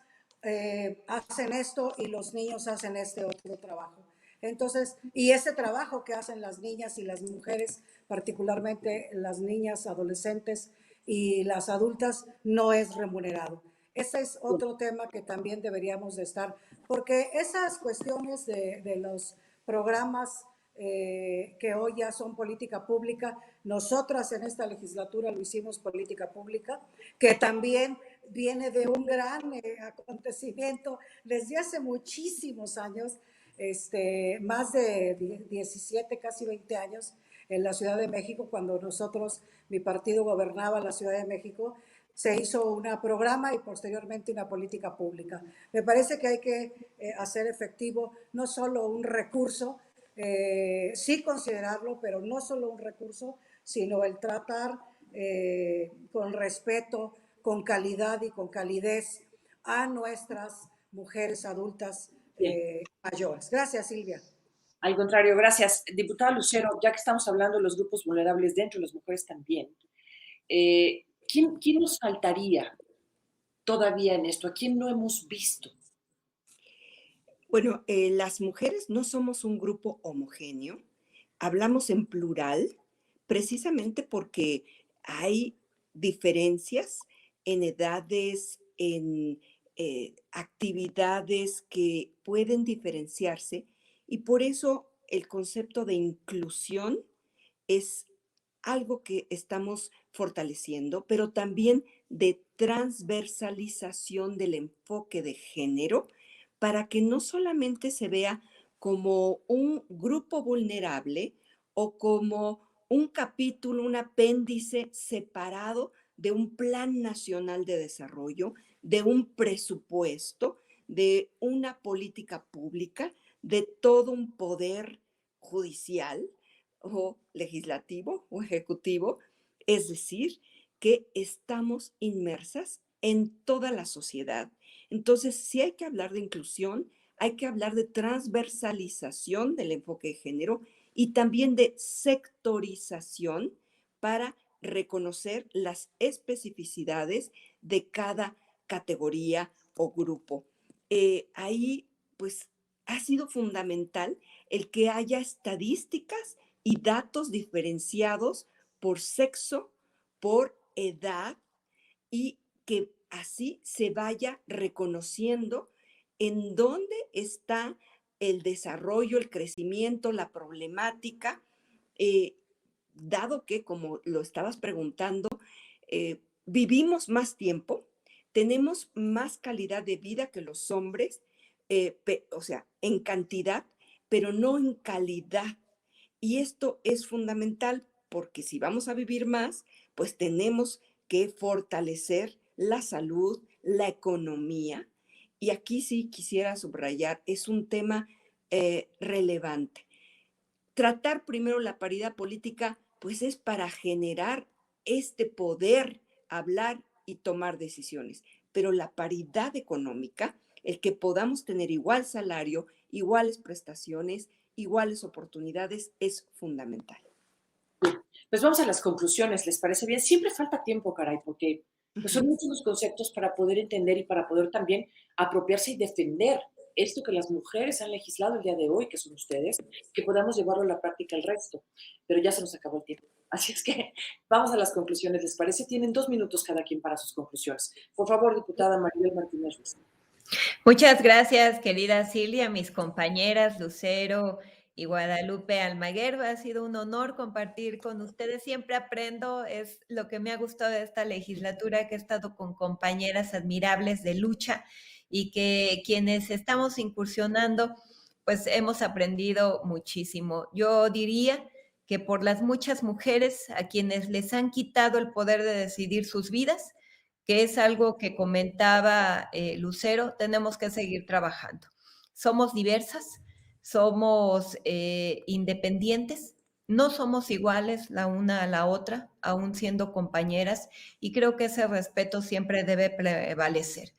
hacen esto y los niños hacen este otro trabajo. Entonces, y ese trabajo que hacen las niñas y las mujeres, particularmente las niñas adolescentes y las adultas, no es remunerado. Ese es otro tema que también deberíamos de estar, porque esas cuestiones de los programas que hoy ya son política pública, nosotras en esta legislatura lo hicimos política pública, que también viene de un gran acontecimiento desde hace muchísimos años, más de 17, casi 20 años, en la Ciudad de México, cuando mi partido gobernaba la Ciudad de México, se hizo un programa y posteriormente una política pública. Me parece que hay que hacer efectivo no solo un recurso, sí considerarlo, pero no solo un recurso, sino el tratar con respeto, con calidad y con calidez a nuestras mujeres adultas mayores. Gracias, Silvia. Al contrario, gracias. Diputada Lucero, ya que estamos hablando de los grupos vulnerables dentro de las mujeres también, ¿quién nos faltaría todavía en esto? ¿A quién no hemos visto? Bueno, las mujeres no somos un grupo homogéneo, hablamos en plural, precisamente porque hay diferencias en edades, en actividades que pueden diferenciarse, y por eso el concepto de inclusión es algo que estamos fortaleciendo, pero también de transversalización del enfoque de género, para que no solamente se vea como un grupo vulnerable o como un capítulo, un apéndice separado de un plan nacional de desarrollo, de un presupuesto, de una política pública, de todo un poder judicial o legislativo o ejecutivo. Es decir, que estamos inmersas en toda la sociedad. Entonces, si hay que hablar de inclusión, hay que hablar de transversalización del enfoque de género y también de sectorización para reconocer las especificidades de cada categoría o grupo. Ahí, pues, ha sido fundamental el que haya estadísticas y datos diferenciados por sexo, por edad, y que así se vaya reconociendo en dónde está el desarrollo, el crecimiento, la problemática, dado que, como lo estabas preguntando, vivimos más tiempo, tenemos más calidad de vida que los hombres, o sea, en cantidad, pero no en calidad. Y esto es fundamental porque si vamos a vivir más, pues tenemos que fortalecer la salud, la economía. Y aquí sí quisiera subrayar, es un tema relevante. Tratar primero la paridad política, pues es para generar este poder, hablar y tomar decisiones. Pero la paridad económica, el que podamos tener igual salario, iguales prestaciones, iguales oportunidades, es fundamental. Pues vamos a las conclusiones, ¿les parece bien? Siempre falta tiempo, caray, porque pues son muchos los conceptos para poder entender y para poder también apropiarse y defender esto que las mujeres han legislado el día de hoy, que son ustedes, que podamos llevarlo a la práctica el resto. Pero ya se nos acabó el tiempo. Así es que vamos a las conclusiones, ¿les parece? Tienen 2 minutos cada quien para sus conclusiones. Por favor, diputada Maribel Martínez Ruiz. Muchas gracias, querida Silvia, mis compañeras Lucero y Guadalupe Almaguer. Ha sido un honor compartir con ustedes. Siempre aprendo, es lo que me ha gustado de esta legislatura, que he estado con compañeras admirables de lucha y que quienes estamos incursionando, pues hemos aprendido muchísimo. Yo diría que por las muchas mujeres a quienes les han quitado el poder de decidir sus vidas, que es algo que comentaba Lucero, tenemos que seguir trabajando. Somos diversas, somos independientes, no somos iguales la una a la otra, aún siendo compañeras, y creo que ese respeto siempre debe prevalecer.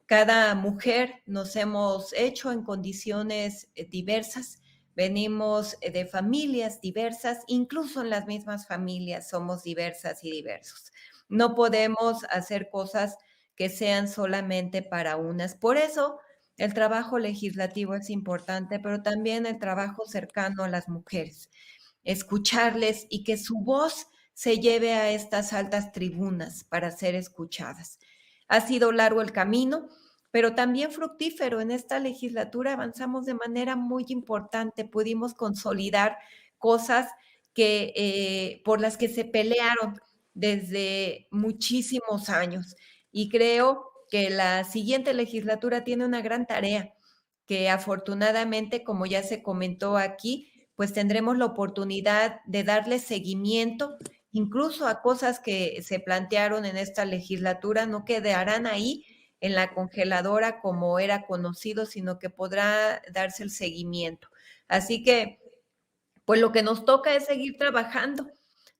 Cada mujer nos hemos hecho en condiciones diversas, venimos de familias diversas, incluso en las mismas familias somos diversas y diversos. No podemos hacer cosas que sean solamente para unas. Por eso el trabajo legislativo es importante, pero también el trabajo cercano a las mujeres. Escucharles y que su voz se lleve a estas altas tribunas para ser escuchadas. Ha sido largo el camino, pero también fructífero. En esta legislatura avanzamos de manera muy importante, pudimos consolidar cosas por las que se pelearon desde muchísimos años. Y creo que la siguiente legislatura tiene una gran tarea, que afortunadamente, como ya se comentó aquí, pues tendremos la oportunidad de darle seguimiento, incluso a cosas que se plantearon en esta legislatura, no quedarán ahí en la congeladora como era conocido, sino que podrá darse el seguimiento. Así que, pues lo que nos toca es seguir trabajando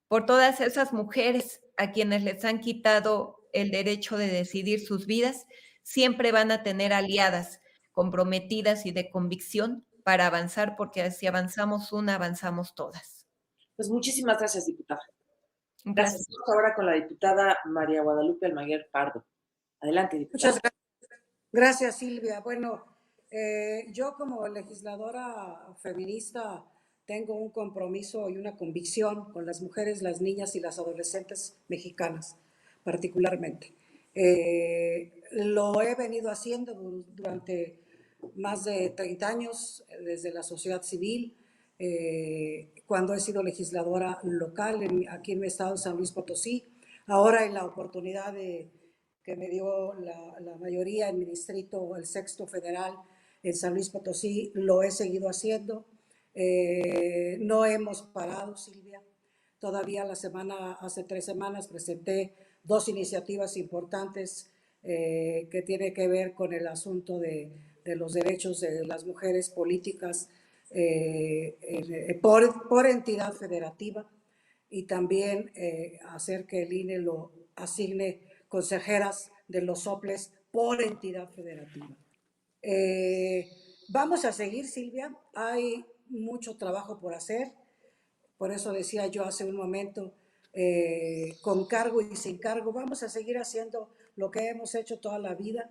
por todas esas mujeres a quienes les han quitado el derecho de decidir sus vidas. Siempre van a tener aliadas comprometidas y de convicción para avanzar, porque si avanzamos una, avanzamos todas. Pues muchísimas gracias, diputada. Un placer. Gracias. Vamos ahora con la diputada María Guadalupe Almaguer Pardo. Adelante, diputada. Muchas gracias, Silvia. Bueno, yo como legisladora feminista tengo un compromiso y una convicción con las mujeres, las niñas y las adolescentes mexicanas, particularmente. Lo he venido haciendo durante más de 30 años desde la sociedad civil, cuando he sido legisladora local aquí en mi estado, San Luis Potosí, ahora en la oportunidad que me dio la mayoría en mi distrito, el sexto federal en San Luis Potosí, lo he seguido haciendo. No hemos parado, Silvia. Todavía hace 3 semanas presenté 2 iniciativas importantes que tienen que ver con el asunto de los derechos de las mujeres políticas por entidad federativa, y también hacer que el INE lo asigne consejeras de los soples por entidad federativa. Vamos a seguir, Silvia. Hay mucho trabajo por hacer. Por eso decía yo hace un momento, con cargo y sin cargo, vamos a seguir haciendo lo que hemos hecho toda la vida.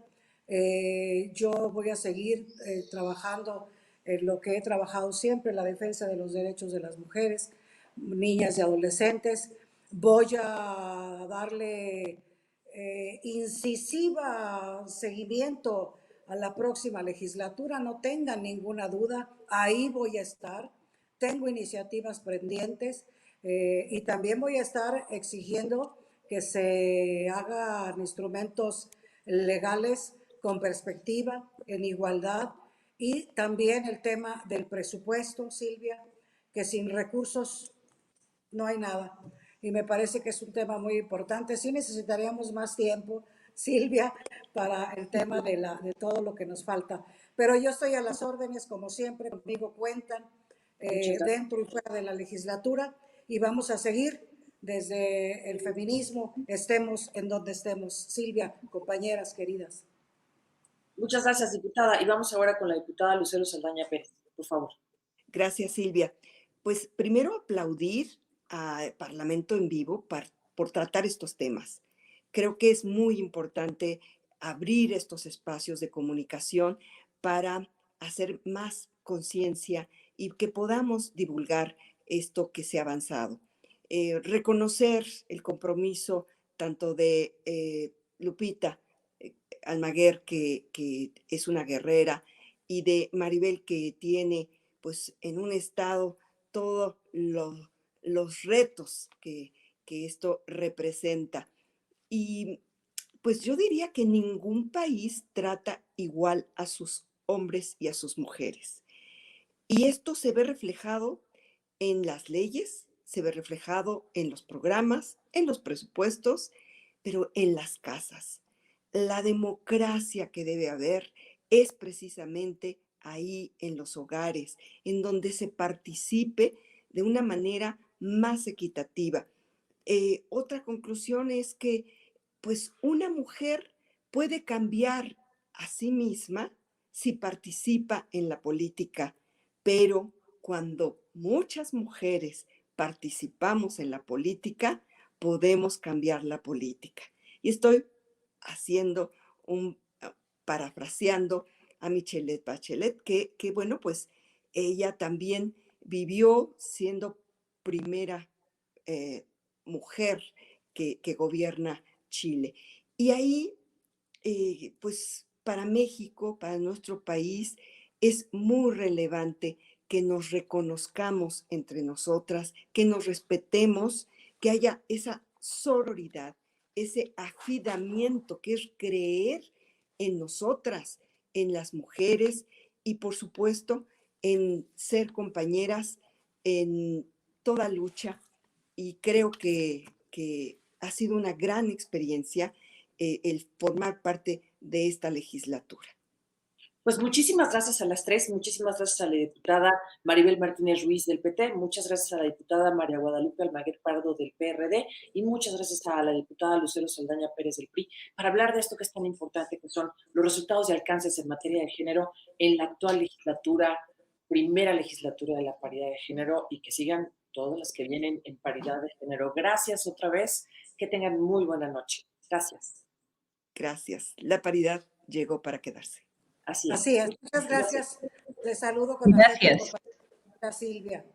Yo voy a seguir trabajando en lo que he trabajado siempre, la defensa de los derechos de las mujeres, niñas y adolescentes. Voy a darle incisiva seguimiento a la próxima legislatura, no tengan ninguna duda, ahí voy a estar. Tengo iniciativas pendientes y también voy a estar exigiendo que se hagan instrumentos legales con perspectiva, en igualdad, y también el tema del presupuesto, Silvia, que sin recursos no hay nada. Y me parece que es un tema muy importante. Sí necesitaríamos más tiempo, Silvia, para el tema de todo lo que nos falta. Pero yo estoy a las órdenes, como siempre, conmigo cuentan dentro y fuera de la legislatura, y vamos a seguir desde el feminismo, estemos en donde estemos. Silvia, compañeras queridas. Muchas gracias, diputada. Y vamos ahora con la diputada Lucero Saldaña Pérez, por favor. Gracias, Silvia. Pues primero aplaudir al Parlamento en Vivo por tratar estos temas. Creo que es muy importante abrir estos espacios de comunicación para hacer más conciencia y que podamos divulgar esto que se ha avanzado. reconocer el compromiso tanto de Lupita Almaguer, que es una guerrera, y de Maribel, que tiene pues en un estado todos los retos que esto representa. Y pues yo diría que ningún país trata igual a sus hombres y a sus mujeres. Y esto se ve reflejado en las leyes, se ve reflejado en los programas, en los presupuestos, pero en las casas. La democracia que debe haber es precisamente ahí en los hogares, en donde se participe de una manera más equitativa. Otra conclusión es que pues una mujer puede cambiar a sí misma si participa en la política, pero cuando muchas mujeres participamos en la política, podemos cambiar la política. Y estoy haciendo parafraseando a Michelle Bachelet, que bueno, pues ella también vivió siendo primera mujer que gobierna Chile. Y ahí, pues para México, para nuestro país, es muy relevante que nos reconozcamos entre nosotras, que nos respetemos, que haya esa sororidad, ese afidamiento que es creer en nosotras, en las mujeres y por supuesto en ser compañeras en toda lucha. Y creo que ha sido una gran experiencia el formar parte de esta legislatura. Pues muchísimas gracias a las tres, muchísimas gracias a la diputada Maribel Martínez Ruiz del PT, muchas gracias a la diputada María Guadalupe Almaguer Pardo del PRD y muchas gracias a la diputada Lucero Saldaña Pérez del PRI para hablar de esto que es tan importante, que son los resultados y alcances en materia de género en la actual legislatura, primera legislatura de la paridad de género, y que sigan todas las que vienen en paridad de género. Gracias otra vez, que tengan muy buena noche. Gracias. Gracias. La paridad llegó para quedarse. Así es. Así es. Muchas gracias. Les saludo con afecto, compañera Silvia.